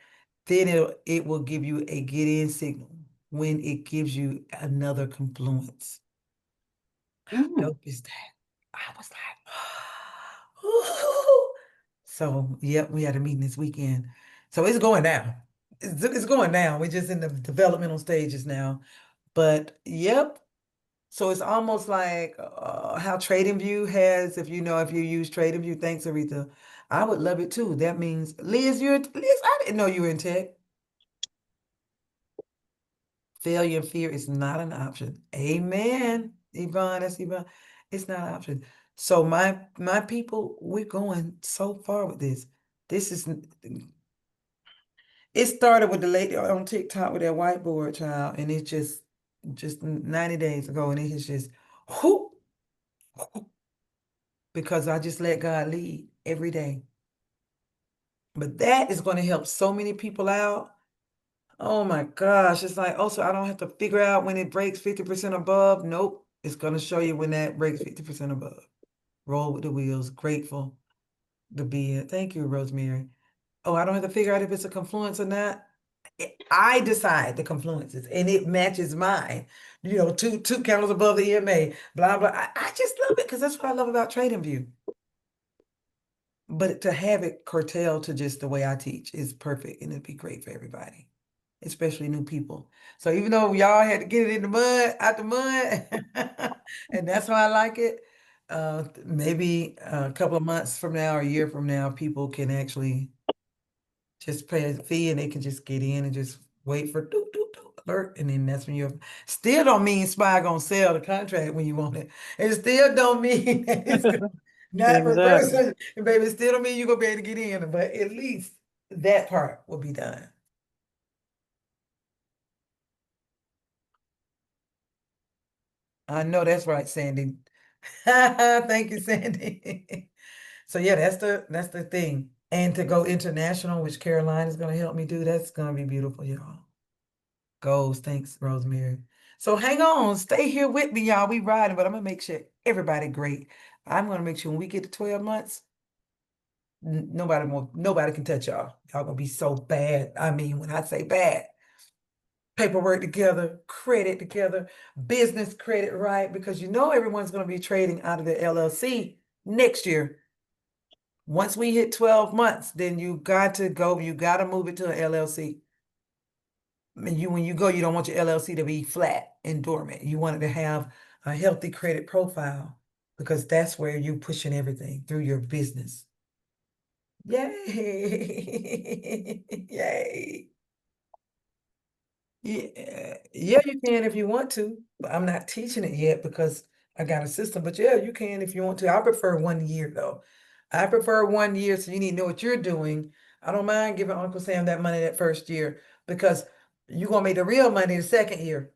Then it will give you a get in signal when it gives you another confluence. How dope is that? I was like, ooh. So, yep, we had a meeting this weekend. So it's going down. It's going down. We're just in the developmental stages now. But yep. So it's almost like how TradingView has, if you use TradingView, thanks, Aretha. I would love it too. That means, Liz, I didn't know you were in tech. Failure and fear is not an option. Amen. Yvonne, that's Yvonne. It's not an option. So my people, we're going so far with this. This is it started with the lady on TikTok with that whiteboard child, and it's just 90 days ago, and it has just whoop, because I just let God lead every day. But that is going to help so many people out. Oh my gosh. It's like, also, I don't have to figure out when it breaks 50% above. Nope. It's going to show you when that breaks 50% above. Roll with the wheels. Grateful to be it. Thank you, Rosemary. Oh, I don't have to figure out if it's a confluence or not. I decide the confluences and it matches mine. Two candles above the EMA, blah, blah. I just love it because that's what I love about TradingView. But to have it curtailed to just the way I teach is perfect, and it'd be great for everybody, especially new people. So even though y'all had to get it in the mud, out the mud, and that's why I like it, maybe a couple of months from now or a year from now, people can actually just pay a fee and they can just get in and just wait for doop, doop, doop, alert. And then that's when you're still don't mean SPY gonna sell the contract when you want it. It still don't mean that it's gonna not reverse Exactly. it. And baby, it still don't mean you're gonna be able to get in, but at least that part will be done. I know that's right, Sandy. Thank you, Sandy. So yeah, that's the thing. And to go international, which Caroline is gonna help me do, that's gonna be beautiful, y'all. Goals. Thanks, Rosemary. So hang on, stay here with me, y'all. We riding, but I'm gonna make sure everybody great. I'm gonna make sure when we get to 12 months, nobody can touch y'all. Y'all gonna be so bad. I mean, when I say bad, paperwork together, credit together, business credit right, because everyone's gonna be trading out of the LLC next year. Once we hit 12 months, then you got to move it to an LLC. When you go, you don't want your LLC to be flat and dormant. You want it to have a healthy credit profile because that's where you're pushing everything through your business. Yay! Yay! Yeah, you can if you want to, but I'm not teaching it yet because I got a system. But yeah, you can if you want to. I prefer 1 year though. I prefer 1 year, so you need to know what you're doing. I don't mind giving Uncle Sam that money that first year because you're gonna make the real money the second year.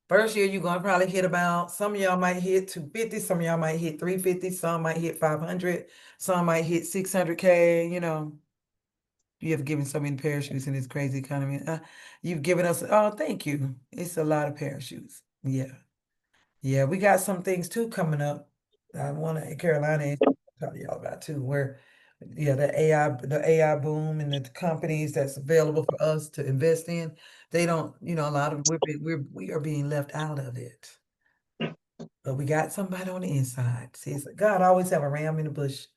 First year, you're gonna probably hit about, some of y'all might hit 250, some of y'all might hit 350, some might hit 500, some might hit 600K, you know. You have given so many parachutes in this crazy economy. You've given us, oh, thank you. It's a lot of parachutes. Yeah. Yeah, we got some things too coming up. I want to, Carolina, talk to y'all about too, where, yeah, the AI boom and the companies that's available for us to invest in, they don't, a lot of, we are being left out of it. But we got somebody on the inside. See, God always have a ram in the bush.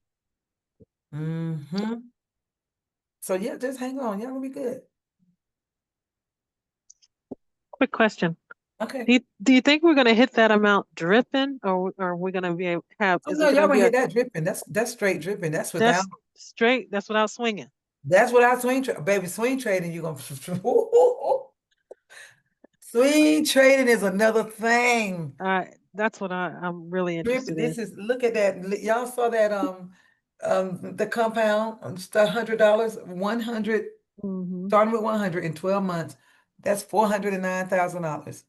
Mm-hmm. So yeah, just hang on. Y'all will be good. Quick question. Okay. Do you think we're gonna hit that amount dripping, or are we gonna be have? Oh Is no, it y'all gonna gonna be hit that dripping. That's straight dripping. That's without that's straight? That's without swinging. that's without baby, swing trading. You gonna swing trading is another thing. That's what I'm really Dripping. interested in. This is, look at that. Y'all saw that the compound, it's $100, 100, Mm-hmm. starting with 100 in 12 months. That's $409,000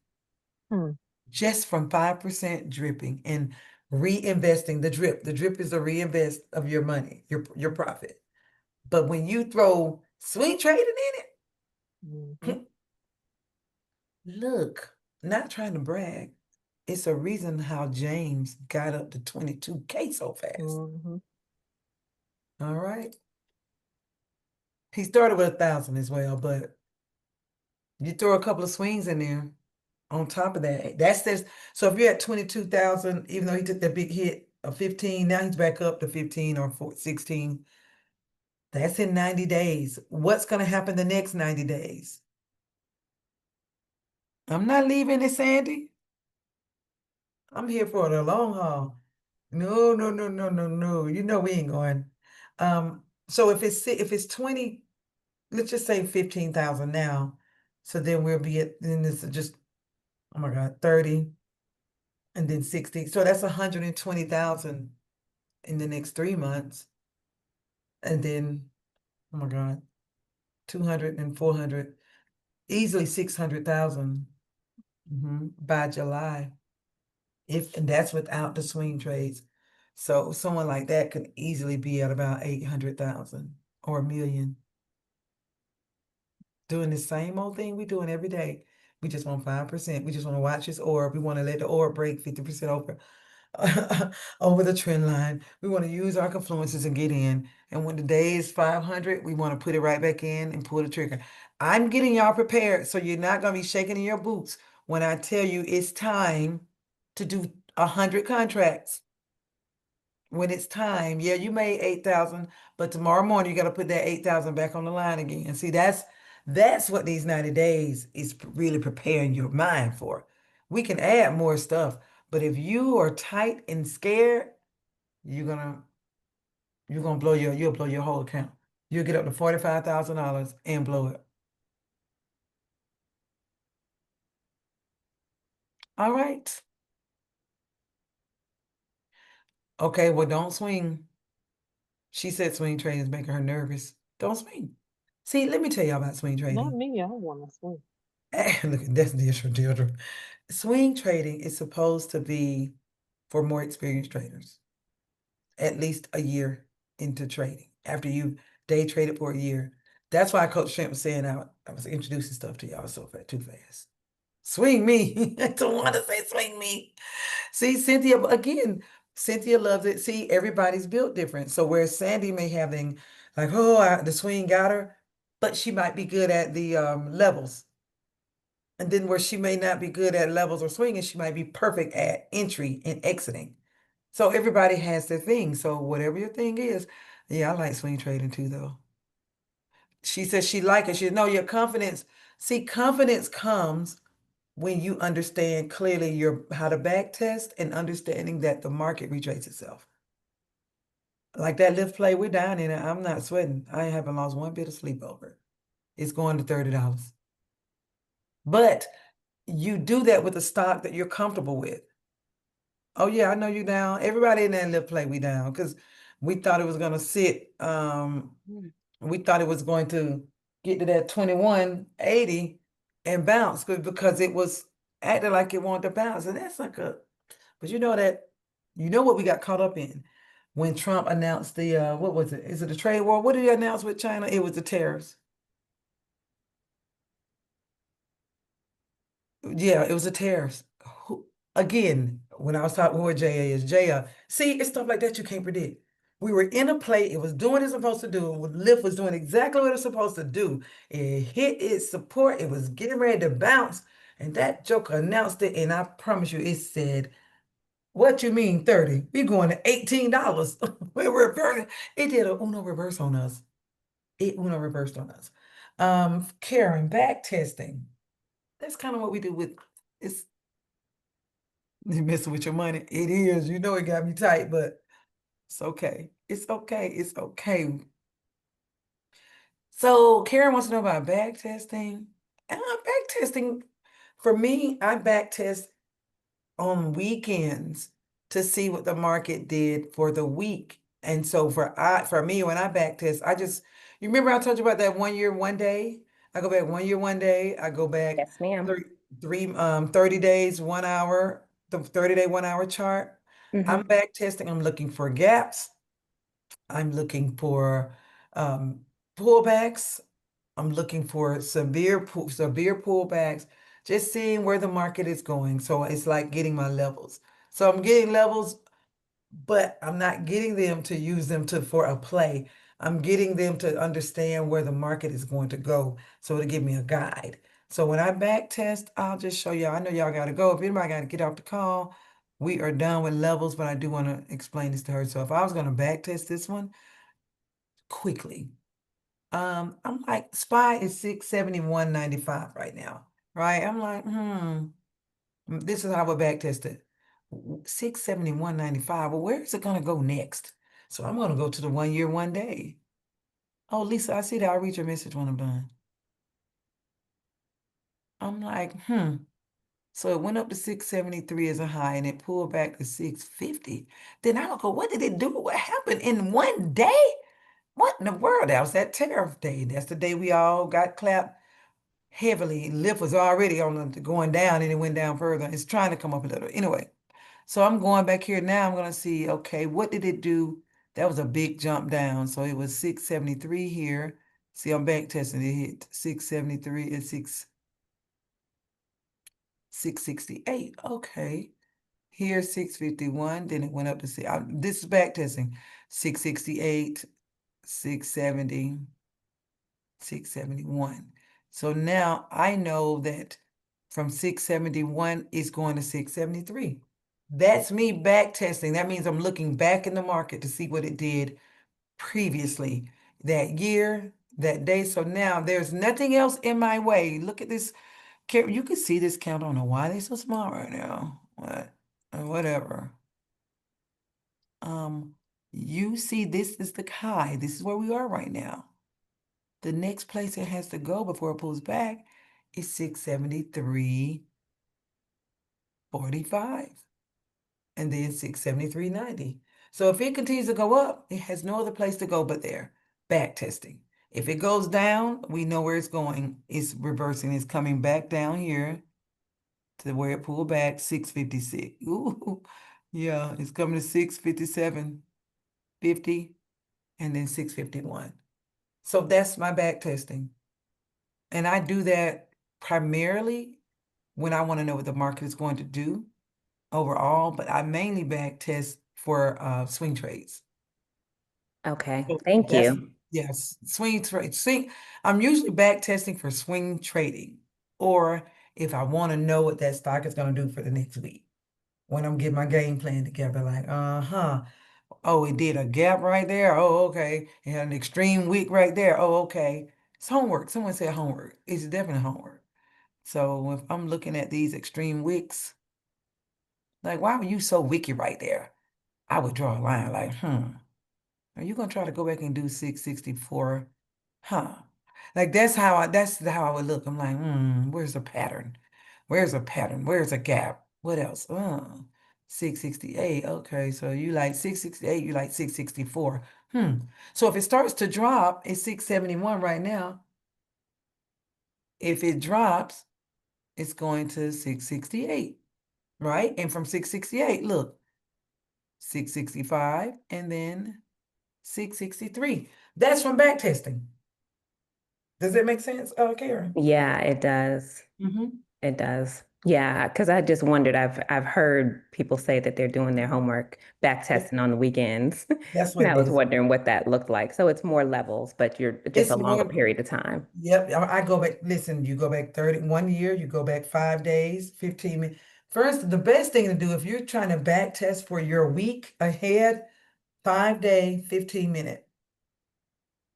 just from 5% dripping and reinvesting the drip. The drip is a reinvest of your money, your profit. But when you throw swing trading in it, Mm-hmm. look, not trying to brag. It's a reason how James got up to 22K so fast. Mm-hmm. All right. He started with 1,000 as well, but you throw a couple of swings in there on top of that. That's this. So if you're at 22,000, even though he took that big hit of 15, now he's back up to 15 or 16. That's in 90 days. What's going to happen the next 90 days? I'm not leaving it, Sandy. I'm here for the long haul. No, no, no, no, no, no. You know we ain't going. So if it's 20, let's just say 15,000 now. So then we'll be at, then it's just, oh my God, 30 and then 60. So that's 120,000 in the next 3 months. And then, oh my God, 200 and 400, easily 600,000 by July. And that's without the swing trades. So someone like that could easily be at about 800,000 or 1 million. Doing the same old thing we doing every day. We just want 5%. We just want to watch this orb. We want to let the orb break 50% over over the trend line. We want to use our confluences and get in. And when the day is 500, we want to put it right back in and pull the trigger. I'm getting y'all prepared so you're not going to be shaking in your boots when I tell you it's time to do 100 contracts. When it's time, yeah, you made 8,000, but tomorrow morning you got to put that 8,000 back on the line again. See, that's what these 90 days is really preparing your mind for. We can add more stuff, but if you are tight and scared, you'll blow your whole account. You'll get up to $45,000 and blow it. All right. Okay, well, don't swing. She said swing trading is making her nervous. Don't swing. See, let me tell y'all about swing Not trading. me. I want to swing. Look, that's the issue, Deirdre. Swing trading is supposed to be for more experienced traders, at least a year into trading. After you day traded for a year, that's why Coach Trent was saying I was introducing stuff to y'all so fast, too fast. Swing me. I don't want to say swing me. See, Cynthia, again, Cynthia loves it. See, everybody's built different. So where Sandy may have like, oh, the swing got her, but she might be good at the levels. And then where she may not be good at levels or swinging, she might be perfect at entry and exiting. So everybody has their thing. So whatever your thing is, yeah, I like swing trading too, though. She says she like it. She know your confidence. See, confidence comes when you understand clearly how to back test and understanding that the market retraces itself. Like that lift play, we're down in it. I'm not sweating. I haven't lost one bit of sleep over it. It's going to $30. But you do that with a stock that you're comfortable with. Oh yeah, I know you down. Everybody in that little play we down because we thought it was gonna sit. We thought it was going to get to that 2180 and bounce because it was acting like it wanted to bounce. And that's like but you know what we got caught up in when Trump announced the what was it? Is it a trade war? What did he announce with China? It was the tariffs. Yeah, it was the tariffs. Again, when I was talking who JA is, JA. See, it's stuff like that you can't predict. We were in a play, it was doing what it's supposed to do. Lyft was doing exactly what it's supposed to do. It hit its support, it was getting ready to bounce, and that joker announced it, and I promise you, it said, what you mean 30? We going to $18. We're reversing. It did a Uno reverse on us. It Uno reversed on us. Karen, back testing. That's kind of what we do with it's you messing with your money. It is, you know it got me tight, but it's okay. It's okay. It's okay. So Karen wants to know about back testing. Back testing, for me, I back test on weekends to see what the market did for the week. And so for me, when I back test, you remember I told you about that 1 year, 1 day? I go back 1 year, 1 day. I go back Yes, ma'am. 30 days, 1 hour, the 30-day 1 hour chart. I'm back testing. I'm looking for gaps. I'm looking for pullbacks. I'm looking for severe pullbacks, just seeing where the market is going. So it's like getting my levels. So I'm getting levels, but I'm not getting them to use them for a play. I'm getting them to understand where the market is going to go. So to give me a guide. So when I back test, I'll just show y'all. I know y'all gotta go. If anybody gotta get off the call, we are done with levels, but I do want to explain this to her. So if I was gonna back test this one quickly, I'm like, SPY is 671.95 right now, right? I'm like, this is how I would back test it. 671.95. Well, where is it gonna go next? So I'm gonna go to the 1 year, 1 day. Oh, Lisa, I see that. I'll read your message when I'm done. I'm like, So it went up to 673 as a high and it pulled back to 650. Then I go, what did it do? What happened in 1 day? What in the world? That was that tariff day. That's the day we all got clapped heavily. Lyft was already on the going down and it went down further. It's trying to come up a little. Anyway, so I'm going back here now. I'm going to see, okay, what did it do? That was a big jump down. So it was 673 here. See, I'm back testing. It hit 673 and 668. Okay. Here, 651. Then it went up to this is back testing. 668, 670. 671. So now I know that from 671 it's going to 673. That's me back testing. That means I'm looking back in the market to see what it did previously that year, that day. So now there's nothing else in my way. Look at this. You can see this count. I don't know why they're so small right now. Whatever. You see this is the high. This is where we are right now. The next place it has to go before it pulls back is 673.45 and then 673.90. So if it continues to go up, it has no other place to go but there. Back testing. If it goes down, we know where it's going. It's reversing. It's coming back down here to where it pulled back, 656. Ooh, yeah, it's coming to 657.50 and then 651. So that's my back testing. And I do that primarily when I want to know what the market is going to do overall, but I mainly back test for swing trades. Okay, So thank you. yes, swing trades. I'm usually back testing for swing trading, or if I want to know what that stock is going to do for the next week. When I'm getting my game plan together, like, oh, it did a gap right there. Oh, okay. It had an extreme week right there. Oh, okay. It's homework. Someone said homework. It's definitely homework. So if I'm looking at these extreme wicks, like, why were you so wicky right there? I would draw a line like, are you going to try to go back and do 664? Huh. Like that's how I would look. I'm like, where's a pattern? Where's a pattern? Where's a gap? What else? 668. Okay, so you like 668, you like 664. So if it starts to drop, it's 671 right now. If it drops, it's going to 668, right? And from 668, look, 665 and then 663. That's from back testing. Does that make sense, Karen? Yeah, it does. Mm-hmm. It does. Yeah, because I just wondered. I've heard people say that they're doing their homework back testing on the weekends. That's And what I it was is. wondering what that looked like. So it's more levels, but you're just It's a longer more, period of time. yep. I go back, listen, you go back 31 year, you go back 5 days, 15 minutes. First, the best thing to do if you're trying to back test for your week ahead, 5 day, 15 minute.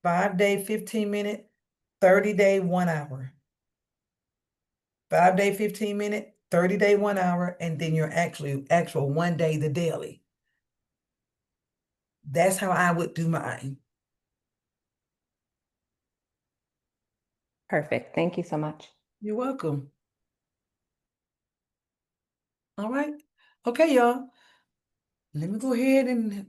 5 day, 15 minute, 30 day, 1 hour. 5 day, 15 minute, 30 day, 1 hour, and then your actual 1 day, the daily. That's how I would do mine. Perfect. Thank you so much. You're welcome. All right. Okay, y'all. Let me go ahead and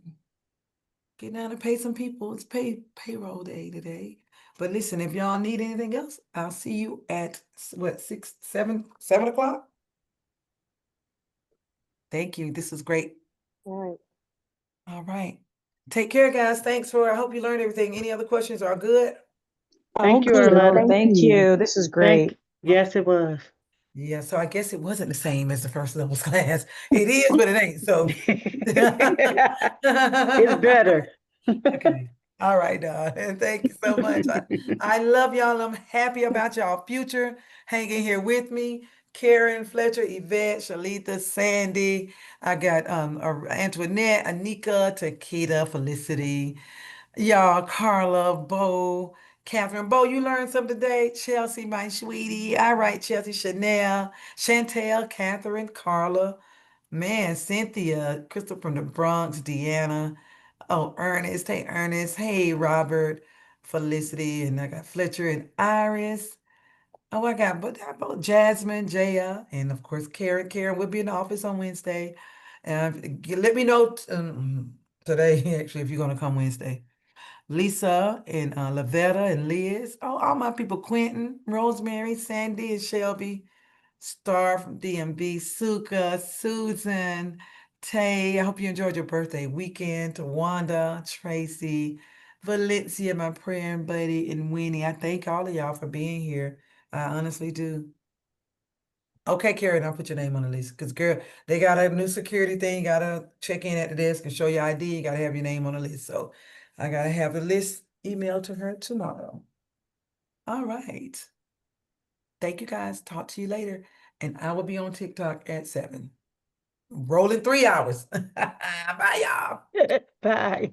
get down and pay some people. It's payroll day today. But listen, if y'all need anything else, I'll see you at what, 7 o'clock? Thank you. This was great. All right. All right. Take care, guys. I hope you learned everything. Any other questions are good? Thank you, No, Arletta. thank you. This is great. Yes, it was. Yeah, so I guess it wasn't the same as the first levels class. It is, but it ain't. So It's better. okay. All right, and thank you so much. I love y'all. I'm happy about y'all future. Hanging here with me. Karen, Fletcher, Yvette, Shalita, Sandy. I got Antoinette, Anika, Takita, Felicity, y'all, Carla, Bo, Catherine. Bo, you learned something today. Chelsea, my sweetie. All right, Chelsea, Chanel, Chantel, Catherine, Carla. Man, Cynthia, Crystal from the Bronx, Deanna. Oh, Ernest. Hey, Ernest. Hey, Robert, Felicity, and I got Fletcher and Iris. Oh, I got but Jasmine, Jaya, and of course Karen. Karen will be in the office on Wednesday. Let me know today, actually, if you're gonna come Wednesday. Lisa and Lavetta and Liz. Oh, all my people, Quentin, Rosemary, Sandy and Shelby. Star from DMV, Suka, Susan, Tay. I hope you enjoyed your birthday weekend. To Wanda, Tracy, Valencia, my praying buddy, and Winnie. I thank all of y'all for being here. I honestly do. Okay, Karen, I'll put your name on the list. Because, girl, they got a new security thing. You got to check in at the desk and show your ID. You got to have your name on the list. So I got to have the list emailed to her tomorrow. All right. Thank you guys. Talk to you later. And I will be on TikTok at 7. Rolling 3 hours. Bye, y'all. Bye.